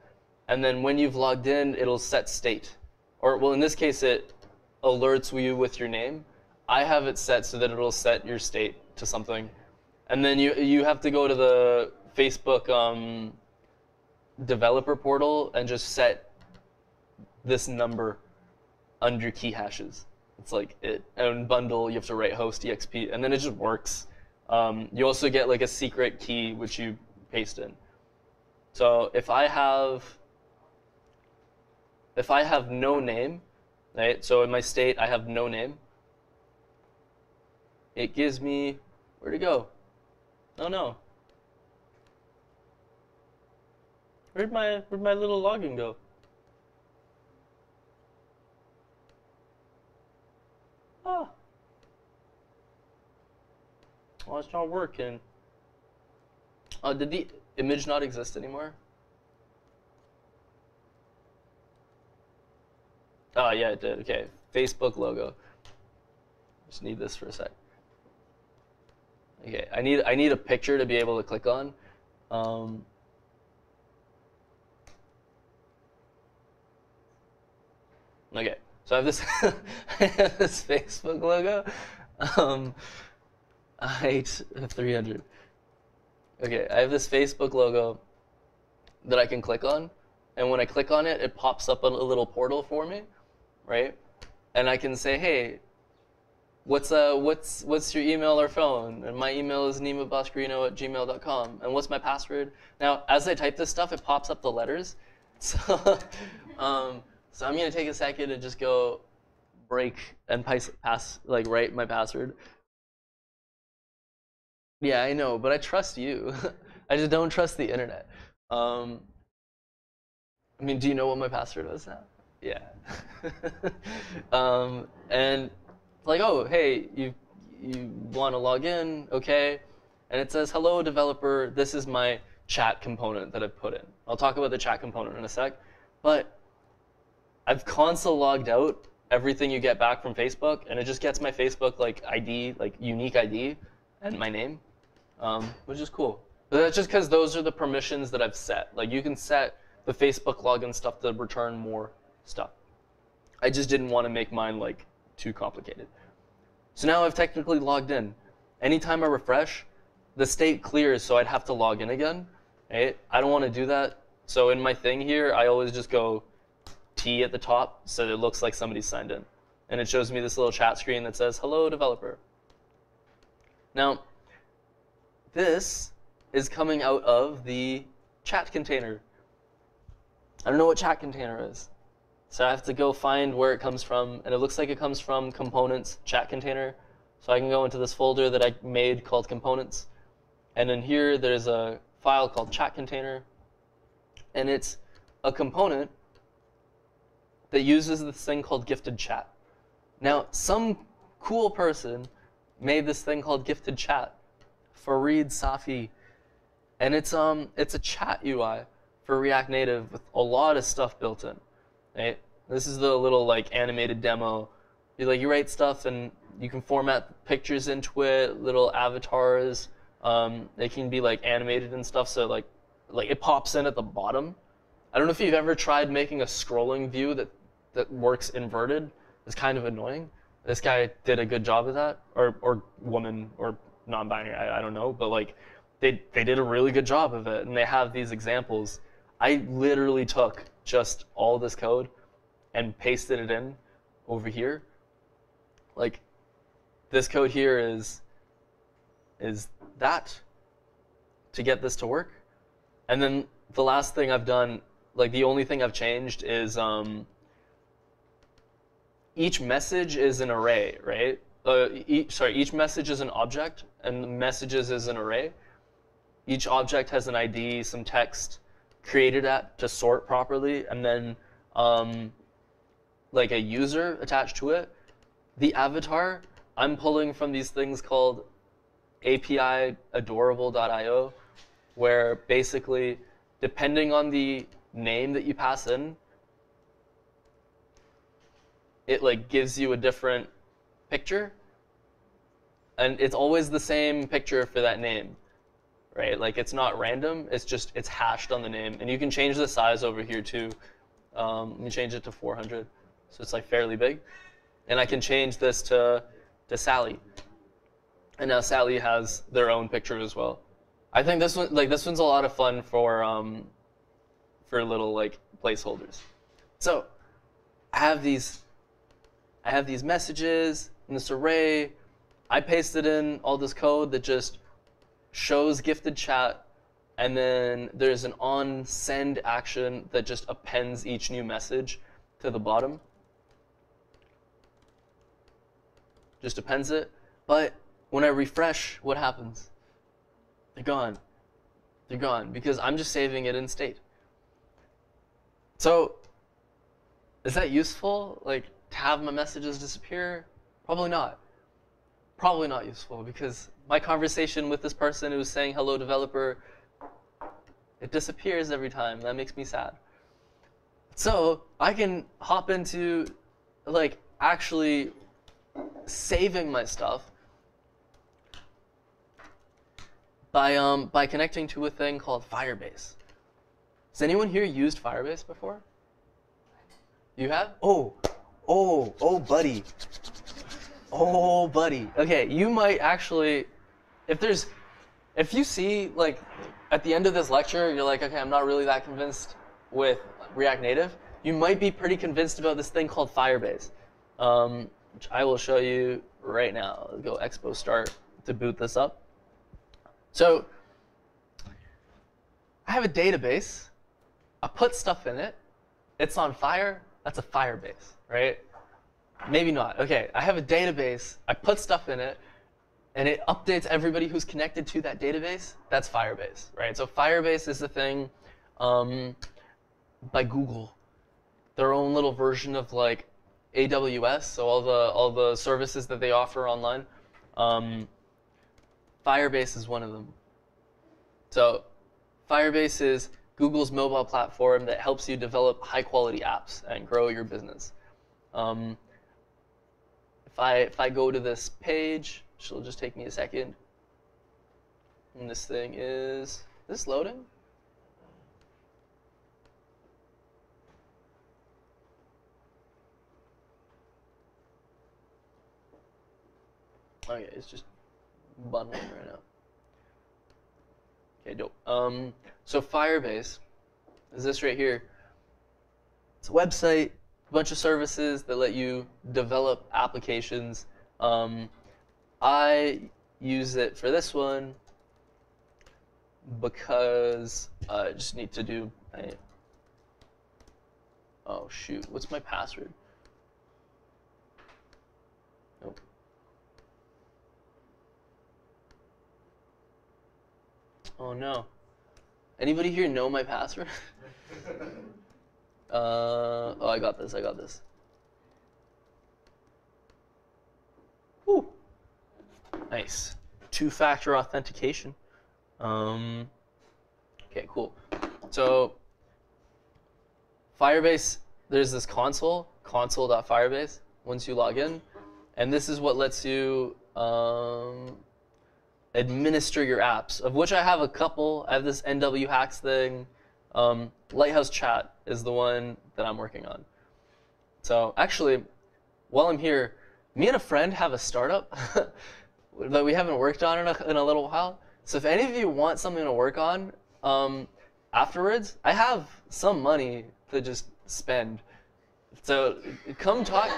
And then when you've logged in, it'll set state. Or, well, in this case, it alerts you with your name. I have it set so that it'll set your state to something. And then you have to go to the Facebook developer portal and just set this number under key hashes. It's like it. And bundle, you have to write host exp, and then it just works. You also get like a secret key which you paste in. So if I have no name, right? So in my state I have no name. It gives me, where'd it go? Oh no. Where'd my little login go? Oh. Well, it's not working. Did the image not exist anymore? Oh yeah, it did. Okay, Facebook logo. Just need this for a sec. Okay, I need a picture to be able to click on. Okay, so I have this I have this Facebook logo. Height 300. Okay, I have this Facebook logo that I can click on, and when I click on it, it pops up a little portal for me, right? And I can say, hey, what's your email or phone? And my email is nimaboscarino@gmail.com. And what's my password? Now, as I type this stuff, it pops up the letters. So, so I'm gonna take a second and just go break and write my password. Yeah, I know, but I trust you. I just don't trust the internet. I mean, do you know what my password was now? Yeah. And like, oh, hey, you want to log in, okay? And it says, hello, developer. This is my chat component that I've put in. I'll talk about the chat component in a sec. But I've console logged out everything you get back from Facebook, and it just gets my Facebook like ID, like unique ID, and my name, which is cool. But that's just because those are the permissions that I've set. Like you can set the Facebook login stuff to return more stuff. I just didn't want to make mine like too complicated. So now I've technically logged in. Anytime I refresh, the state clears, so I'd have to log in again. Right? I don't want to do that. So in my thing here, I always just go T at the top, so it looks like somebody's signed in. And it shows me this little chat screen that says, hello, developer. Now, this is coming out of the chat container. I don't know what chat container is. So I have to go find where it comes from, and it looks like it comes from components chat container. So I can go into this folder that I made called components, and in here there's a file called chat container, and it's a component that uses this thing called gifted chat. Now, some cool person made this thing called gifted chat, Fareed Safi, and it's a chat UI for React Native with a lot of stuff built in. Right? This is the little like animated demo. You write stuff and you can format pictures into it, little avatars. They can be like animated and stuff. So like it pops in at the bottom. I don't know if you've ever tried making a scrolling view that works inverted. It's kind of annoying. This guy did a good job of that, or woman, or non-binary. I don't know, but like they did a really good job of it, and they have these examples. I literally took just all this code and pasted it in over here. Like this code here is that to get this to work. And then the last thing I've done, like the only thing I've changed is each message is an array, right? Each message is an object, and messages is an array. Each object has an ID, some text, created to sort properly, and then like a user attached to it. The avatar, I'm pulling from these things called API adorable.io, where basically, depending on the name that you pass in, it like gives you a different picture, and it's always the same picture for that name. Right, like it's not random. It's hashed on the name, and you can change the size over here too. Let me change it to 400, so it's like fairly big, and I can change this to Sally, and now Sally has their own picture as well. I think this one's a lot of fun for little like placeholders. So I have these I have these messages in this array. I pasted in all this code that just shows gifted chat, and then there's an on send action that just appends each new message to the bottom. Just appends it. But when I refresh, what happens? They're gone. They're gone because I'm just saving it in state. So is that useful? Like, to have my messages disappear? Probably not. Probably not useful because my conversation with this person who's saying hello developer, it disappears every time. That makes me sad. So I can hop into like actually saving my stuff by connecting to a thing called Firebase. Has anyone here used Firebase before? You have? Oh, buddy. Oh, buddy. Okay, you might actually, if you see, like, at the end of this lecture, you're like, okay, I'm not really that convinced with React Native, you might be pretty convinced about this thing called Firebase, which I will show you right now. Let's go expo start to boot this up. So I have a database. I put stuff in it. It's on fire. That's a Firebase, right? Maybe not. Okay, I have a database. I put stuff in it, and it updates everybody who's connected to that database. That's Firebase, right? So Firebase is the thing by Google, their own little version of like AWS. So all the services that they offer online. Firebase is one of them. So Firebase is Google's mobile platform that helps you develop high-quality apps and grow your business. If I go to this page, which will just take me a second, and this thing is this loading? Okay, it's just bundling right now. Okay, dope. So Firebase is this right here. It's a website, a bunch of services that let you develop applications. I use it for this one because I just need to do oh shoot, what's my password? Nope. Oh no. Anybody here know my password? Oh, I got this. Woo. Nice. Two-factor authentication. Okay, cool. So Firebase, there's this console.firebase once you log in, and this is what lets you administer your apps, of which I have a couple. I have this NW Hacks thing. Lighthouse Chat is the one that I'm working on. So actually, while I'm here, me and a friend have a startup that we haven't worked on in a little while. So if any of you want something to work on afterwards, I have some money to just spend. So come talk.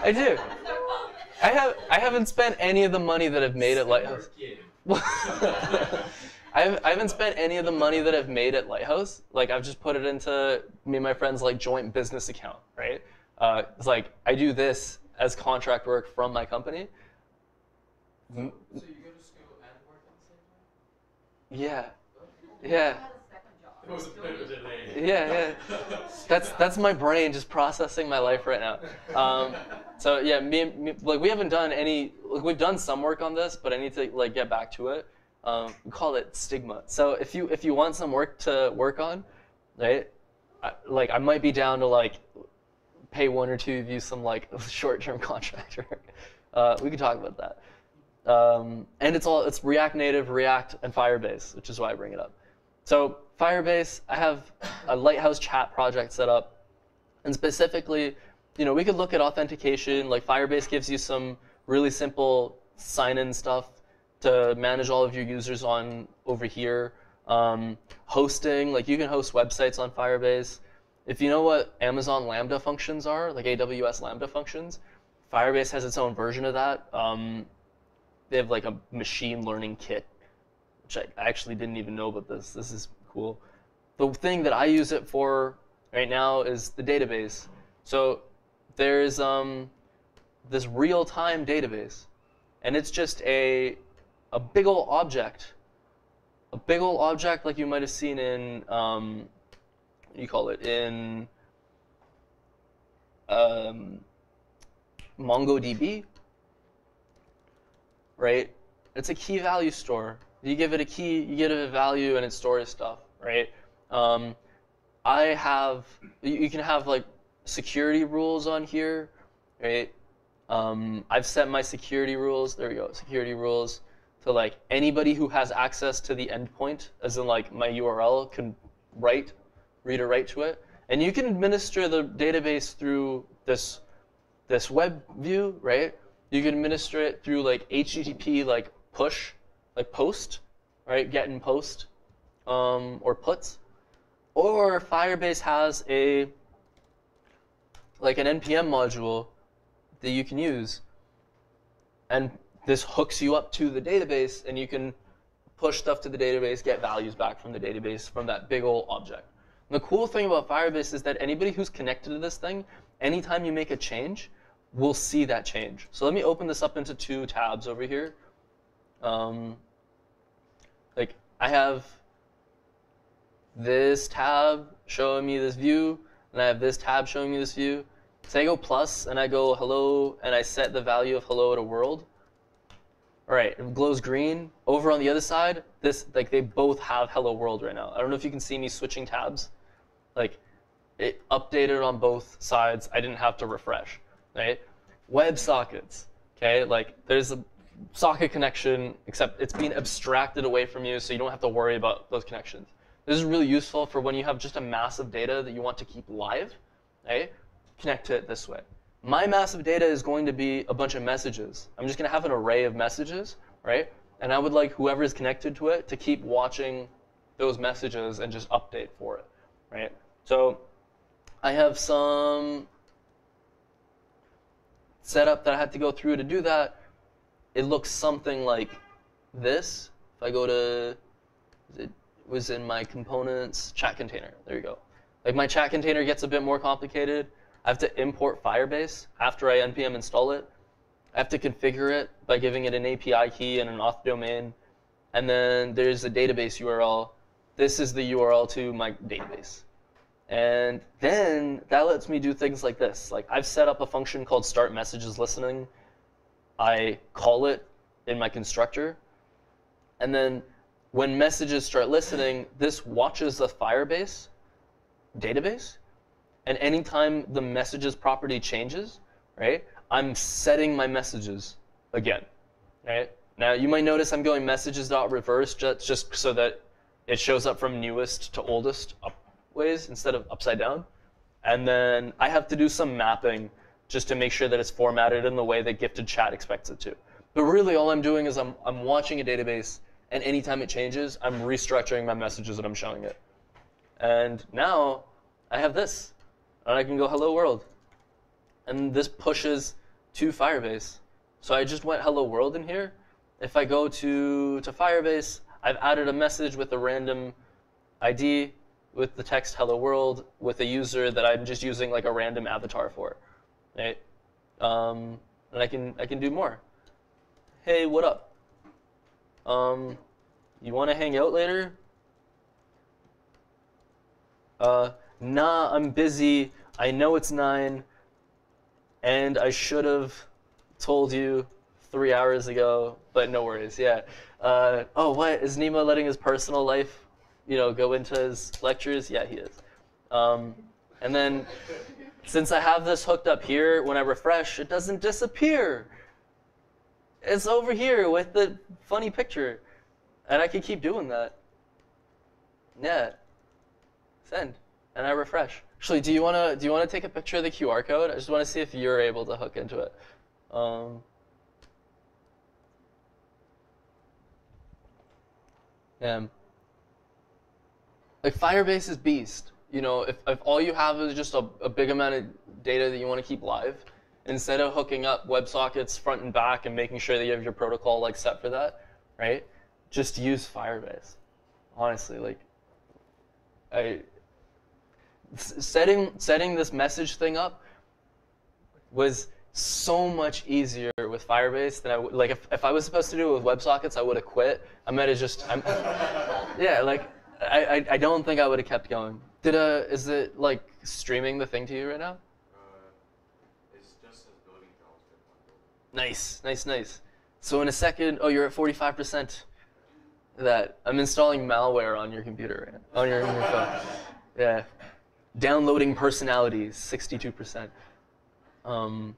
I do. I haven't spent any of the money that I've made at Lighthouse. I haven't spent any of the money that I've made at Lighthouse. Like, I've just put it into me and my friend's like joint business account, right? It's like I do this as contract work from my company. So you go to school and work at the same time? Yeah, yeah. It was a bit of a delay. Yeah. That's my brain just processing my life right now. So yeah, me, like we haven't done any. Like, we've done some work on this, but I need to like get back to it. We call it stigma. So if you want some work to work on, right? I might be down to like pay one or two of you some like short-term contract work. We could talk about that. And it's React Native, React, and Firebase, which is why I bring it up. So Firebase, I have a Lighthouse Chat project set up, and specifically, we could look at authentication. Like, Firebase gives you some really simple sign-in stuff to manage all of your users on over here. Hosting, like you can host websites on Firebase. if you know what Amazon Lambda functions are, like AWS Lambda functions, Firebase has its own version of that. They have like a machine learning kit, which I actually didn't even know about this. This is cool. The thing that I use it for right now is the database. So there's this real-time database, and it's just a big old object. A big old object like you might have seen in, what do you call it, in MongoDB, right? It's a key value store. You give it a key, you give it a value, and it stores stuff, right? You can have like security rules on here, right? I've set my security rules, there we go, security rules, to like anybody who has access to the endpoint, as in like my URL, can read or write to it. And you can administer the database through this web view, right? You can administer it through like HTTP, like push, like post, right? Get and post, or puts. Or Firebase has like an NPM module that you can use, and this hooks you up to the database, and you can push stuff to the database, get values back from the database from that big old object. And the cool thing about Firebase is that anybody who's connected to this thing, anytime you make a change, will see that change. So let me open this up into 2 tabs over here. Like I have this tab showing me this view, and I have this tab showing me this view. So I go plus, and I go hello, and I set the value of hello to world. All right, it glows green. Over on the other side, this, like, they both have hello world right now. I don't know if you can see me switching tabs. Like, it updated on both sides. I didn't have to refresh, right? WebSockets, okay? Like, there's a socket connection, except it's being abstracted away from you, so you don't have to worry about those connections. This is really useful for when you have just a mass of data that you want to keep live, right? Connect to it this way. My massive data is going to be a bunch of messages. I'm just going to have an array of messages, right? And I would like whoever is connected to it to keep watching those messages and just update for it, right? So I have some setup that I had to go through to do that. It looks something like this. If I go to, it was in my components chat container. There you go. Like my chat container gets a bit more complicated. I have to import Firebase after I npm install it. I have to configure it by giving it an API key and an auth domain. And then there's a database URL. This is the URL to my database. And then that lets me do things like this. Like I've set up a function called start messages listening. I call it in my constructor. And then when messages start listening, this watches the Firebase database. And anytime the messages property changes, right, I'm setting my messages again, right? Now you might notice I'm going messages.reverse just so that it shows up from newest to oldest ways instead of upside down. And then I have to do some mapping just to make sure that it's formatted in the way that gifted chat expects it to. But really all I'm doing is I'm watching a database, and anytime it changes, I'm restructuring my messages and I'm showing it. And now I have this. And I can go hello world. And this pushes to Firebase. So I just went hello world in here. If I go to Firebase, I've added a message with a random ID with the text hello world with a user that I'm just using like a random avatar for, right? And I can do more. Hey, what up? You want to hang out later? Nah, I'm busy. I know it's 9, and I should have told you 3 hours ago, but no worries. Yeah. Oh, what is Nima letting his personal life, go into his lectures? Yeah, he is. And then, since I have this hooked up here, when I refresh, it doesn't disappear. It's over here with the funny picture, and I can keep doing that. Yeah. Send. And I refresh. Actually, do you wanna take a picture of the QR code? I just want to see if you're able to hook into it. Like Firebase is beast. you know, if all you have is just a big amount of data that you want to keep live, instead of hooking up WebSockets front and back and making sure that you have your protocol like set for that, right? Just use Firebase. Honestly, like, setting this message thing up was so much easier with Firebase than I would, like, if I was supposed to do it with WebSockets, I would have quit. I might have just, yeah, like, I don't think I would have kept going. Is it like streaming the thing to you right now? It's just as building JavaScript. Nice. So in a second, oh, you're at 45%. That I'm installing malware on your computer, right now, on your phone. Yeah, downloading personalities, 62%. So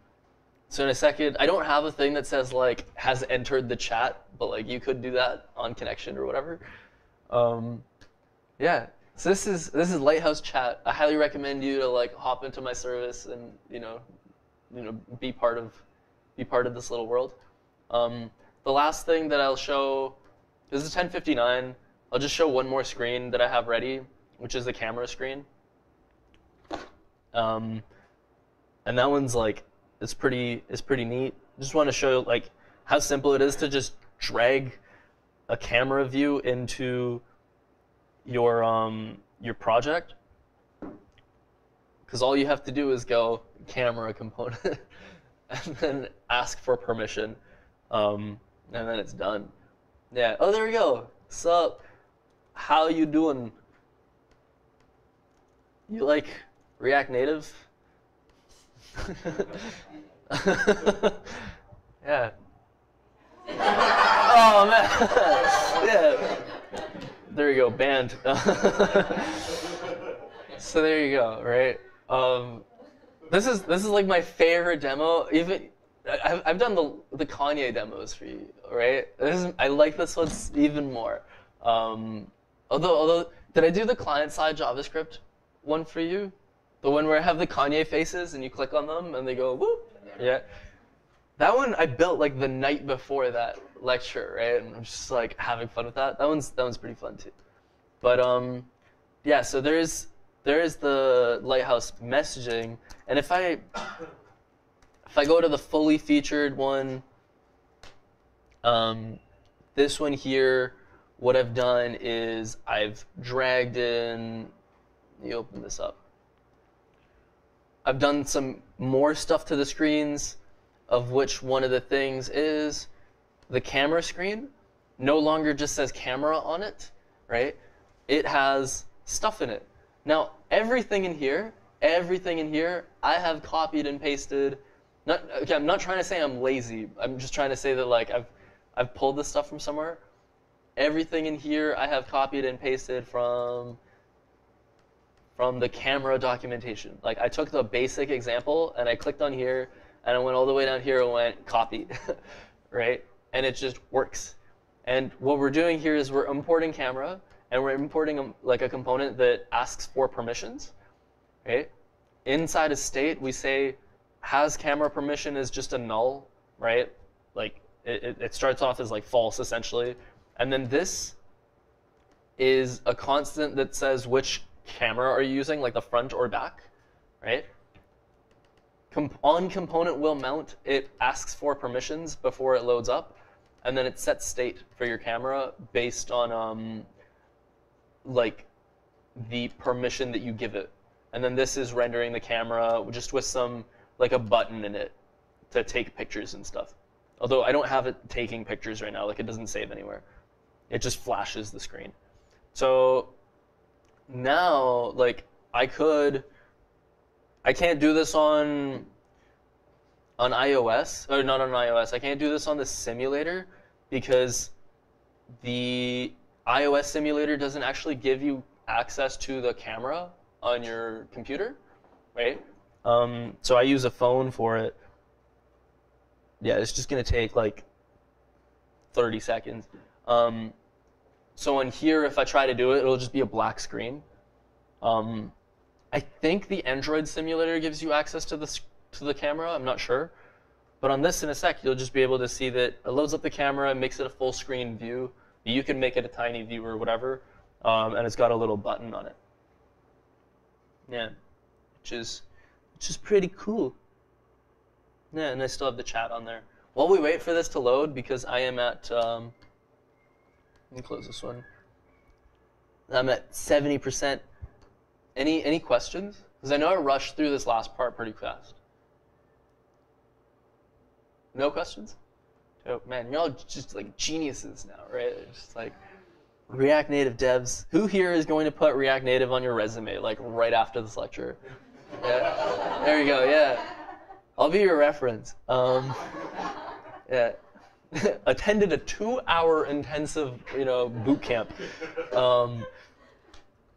in a second, I don't have a thing that says like has entered the chat, but like you could do that on connection or whatever. Yeah. So this is Lighthouse Chat. I highly recommend you to like hop into my service and you know be part of this little world. The last thing that I'll show, this is 10:59. I'll just show one more screen that I have ready, which is the camera screen. And that one's like it's pretty neat. Just want to show like how simple it is to just drag a camera view into your project, because all you have to do is go camera component and then ask for permission, and then it's done. Yeah. Oh, there we go. Sup? How you doing? You like React Native? Yeah. Oh man. Yeah. There you go, banned. So there you go, right? This is like my favorite demo. Even I've done the Kanye demos for you, right? I like this one even more. Although did I do the client side JavaScript one for you? The one where I have the Kanye faces and you click on them and they go whoop. Yeah. That one I built like the night before that lecture, right? And I'm just like having fun with that. That one's pretty fun too. But yeah, so there is the Lighthouse messaging, and if I go to the fully featured one, this one here, what I've done is I've dragged in. You open this up. I've done some more stuff to the screens, of which one of the things is the camera screen no longer just says camera on it, right? It has stuff in it. Now, everything in here, I have copied and pasted. I'm not trying to say I'm lazy. I'm just trying to say that like I've pulled this stuff from somewhere. Everything in here I have copied and pasted from the camera documentation. Like I took the basic example and I clicked on here and I went all the way down here and went copy, right? And it just works. And what we're doing here is we're importing camera, and we're importing like a component that asks for permissions, right? Inside a state, we say has camera permission is just a null, right? Like it starts off as like false essentially, and then this is a constant that says which camera are you using, like the front or back, right? On component will mount, it asks for permissions before it loads up, and then it sets state for your camera based on like the permission that you give it. And then this is rendering the camera just with some like a button in it to take pictures and stuff. Although I don't have it taking pictures right now, like it doesn't save anywhere. It just flashes the screen. So now like I can't do this on iOS, or not on iOS. I can't do this on the simulator because the iOS simulator doesn't actually give you access to the camera on your computer, right? So I use a phone for it. Yeah, it's just gonna take like 30 seconds. So in here, if I try to do it, it'll just be a black screen. I think the Android simulator gives you access to the camera. I'm not sure, but on this in a sec, you'll just be able to see that it loads up the camera and makes it a full screen view. You can make it a tiny view or whatever, and it's got a little button on it. Yeah, which is pretty cool. Yeah, and I still have the chat on there. While we wait for this to load, because I am at let me close this one. I'm at 70%. Any questions? Because I know I rushed through this last part pretty fast. No questions? Oh man, you're all just like geniuses now, right? It's just like React Native devs. Who here is going to put React Native on your resume, like right after this lecture? Yeah. There you go. Yeah. I'll be your reference. Yeah. Attended a 2-hour intensive, boot camp.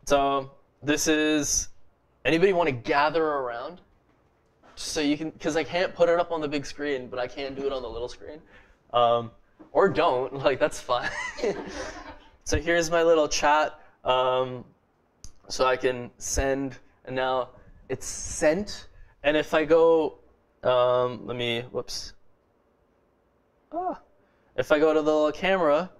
So this is. Anybody want to gather around? So you can, because I can't put it up on the big screen, but I can do it on the little screen. Or don't, like that's fine. So here's my little chat. So I can send, and now it's sent. And if I go, whoops. If I go to the little camera,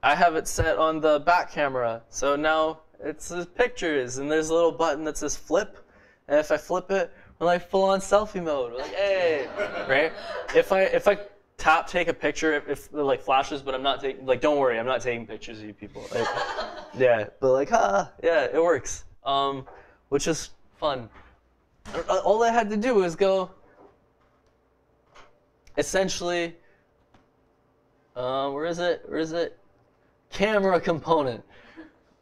I have it set on the back camera. So now it says pictures, and there's a little button that says flip. And if I flip it, we're like full on selfie mode. We're like, hey, right? If I take a picture, if it like flashes, but I'm not taking, like, don't worry, I'm not taking pictures of you people. Like, yeah, but like, yeah, it works. Which is fun. All I had to do was go, essentially, where is it? Camera component,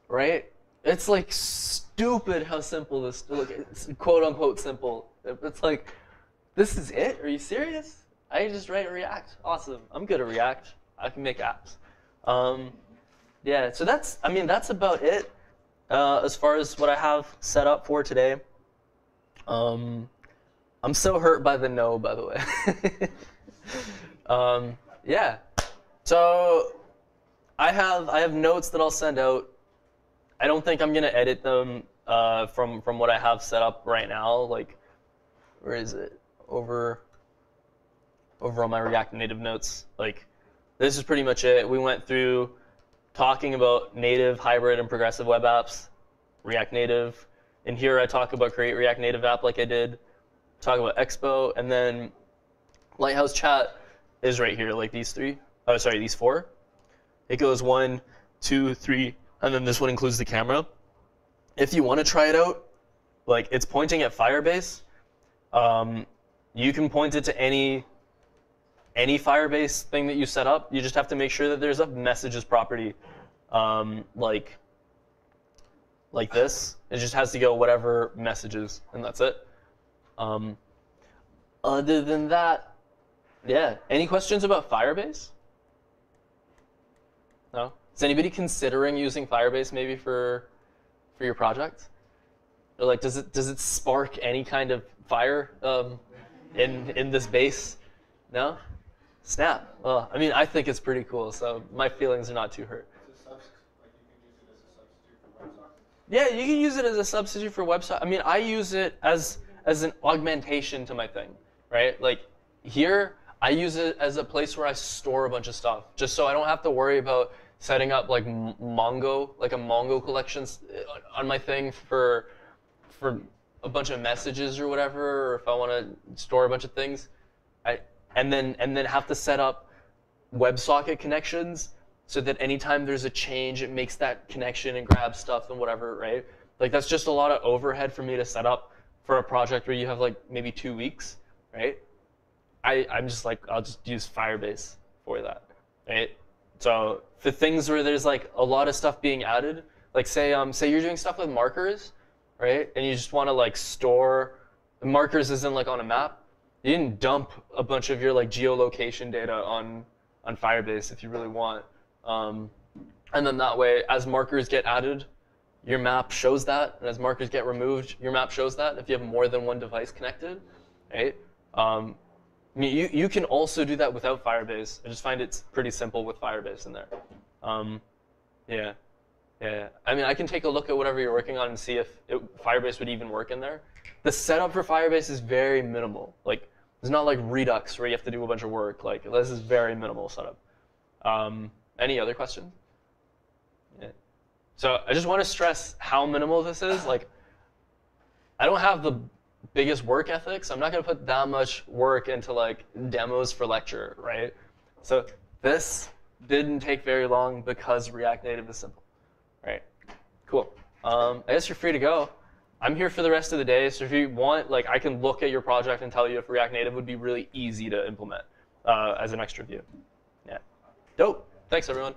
right? It's like stupid how simple this, look, it's quote unquote simple. It's like, this is it? Are you serious? I just write React. Awesome. I'm good at React. I can make apps. Yeah, so that's about it as far as what I have set up for today. I'm so hurt by the no, by the way. Yeah. So I have notes that I'll send out. I don't think I'm gonna edit them from what I have set up right now. Like, where is it? Over on my React Native notes. Like, this is pretty much it. We went through talking about native, hybrid, and progressive web apps, React Native. In here, I talk about create React Native app like I did. Talk about Expo, and then Lighthouse Chat is right here, like these four. It goes 1, 2, 3, and then this one includes the camera. If you want to try it out, like, it's pointing at Firebase. You can point it to any Firebase thing that you set up. You just have to make sure that there's a messages property, like this. It just has to go whatever messages, and that's it. Other than that, yeah. Any questions about Firebase? No? Is anybody considering using Firebase maybe for your project? Or like, does it spark any kind of fire in this base? No? Snap. Well, I mean, I think it's pretty cool, so my feelings are not too hurt. Yeah, you can use it as a substitute for WebSocket. I mean, I use it as an augmentation to my thing, right? Like, here, I use it as a place where I store a bunch of stuff, just so I don't have to worry about setting up like Mongo, like a Mongo collection on my thing for a bunch of messages or whatever, or if I want to store a bunch of things, and then have to set up WebSocket connections so that anytime there's a change, it makes that connection and grabs stuff and whatever, right? Like, that's just a lot of overhead for me to set up for a project where you have like maybe 2 weeks, right? I'm just like, I'll just use Firebase for that, right? So for things where there's like a lot of stuff being added, like say you're doing stuff with markers, right? And you just want to like store markers as in like on a map. You can dump a bunch of your like geolocation data on Firebase if you really want. And then that way, as markers get added, your map shows that, and as markers get removed, your map shows that if you have more than one device connected, right? I mean, you can also do that without Firebase. I just find it's pretty simple with Firebase in there. Yeah. I mean, I can take a look at whatever you're working on and see if Firebase would even work in there. The setup for Firebase is very minimal. Like, it's not like Redux where you have to do a bunch of work. Like, this is very minimal setup. Any other questions? Yeah. So I just want to stress how minimal this is. Like, I don't have the biggest work ethic, so I'm not gonna put that much work into like demos for lecture, right? So this didn't take very long because React Native is simple, right? Cool. I guess you're free to go. I'm here for the rest of the day, so if you want, like, I can look at your project and tell you if React Native would be really easy to implement as an extra view. Yeah. Dope. Thanks, everyone.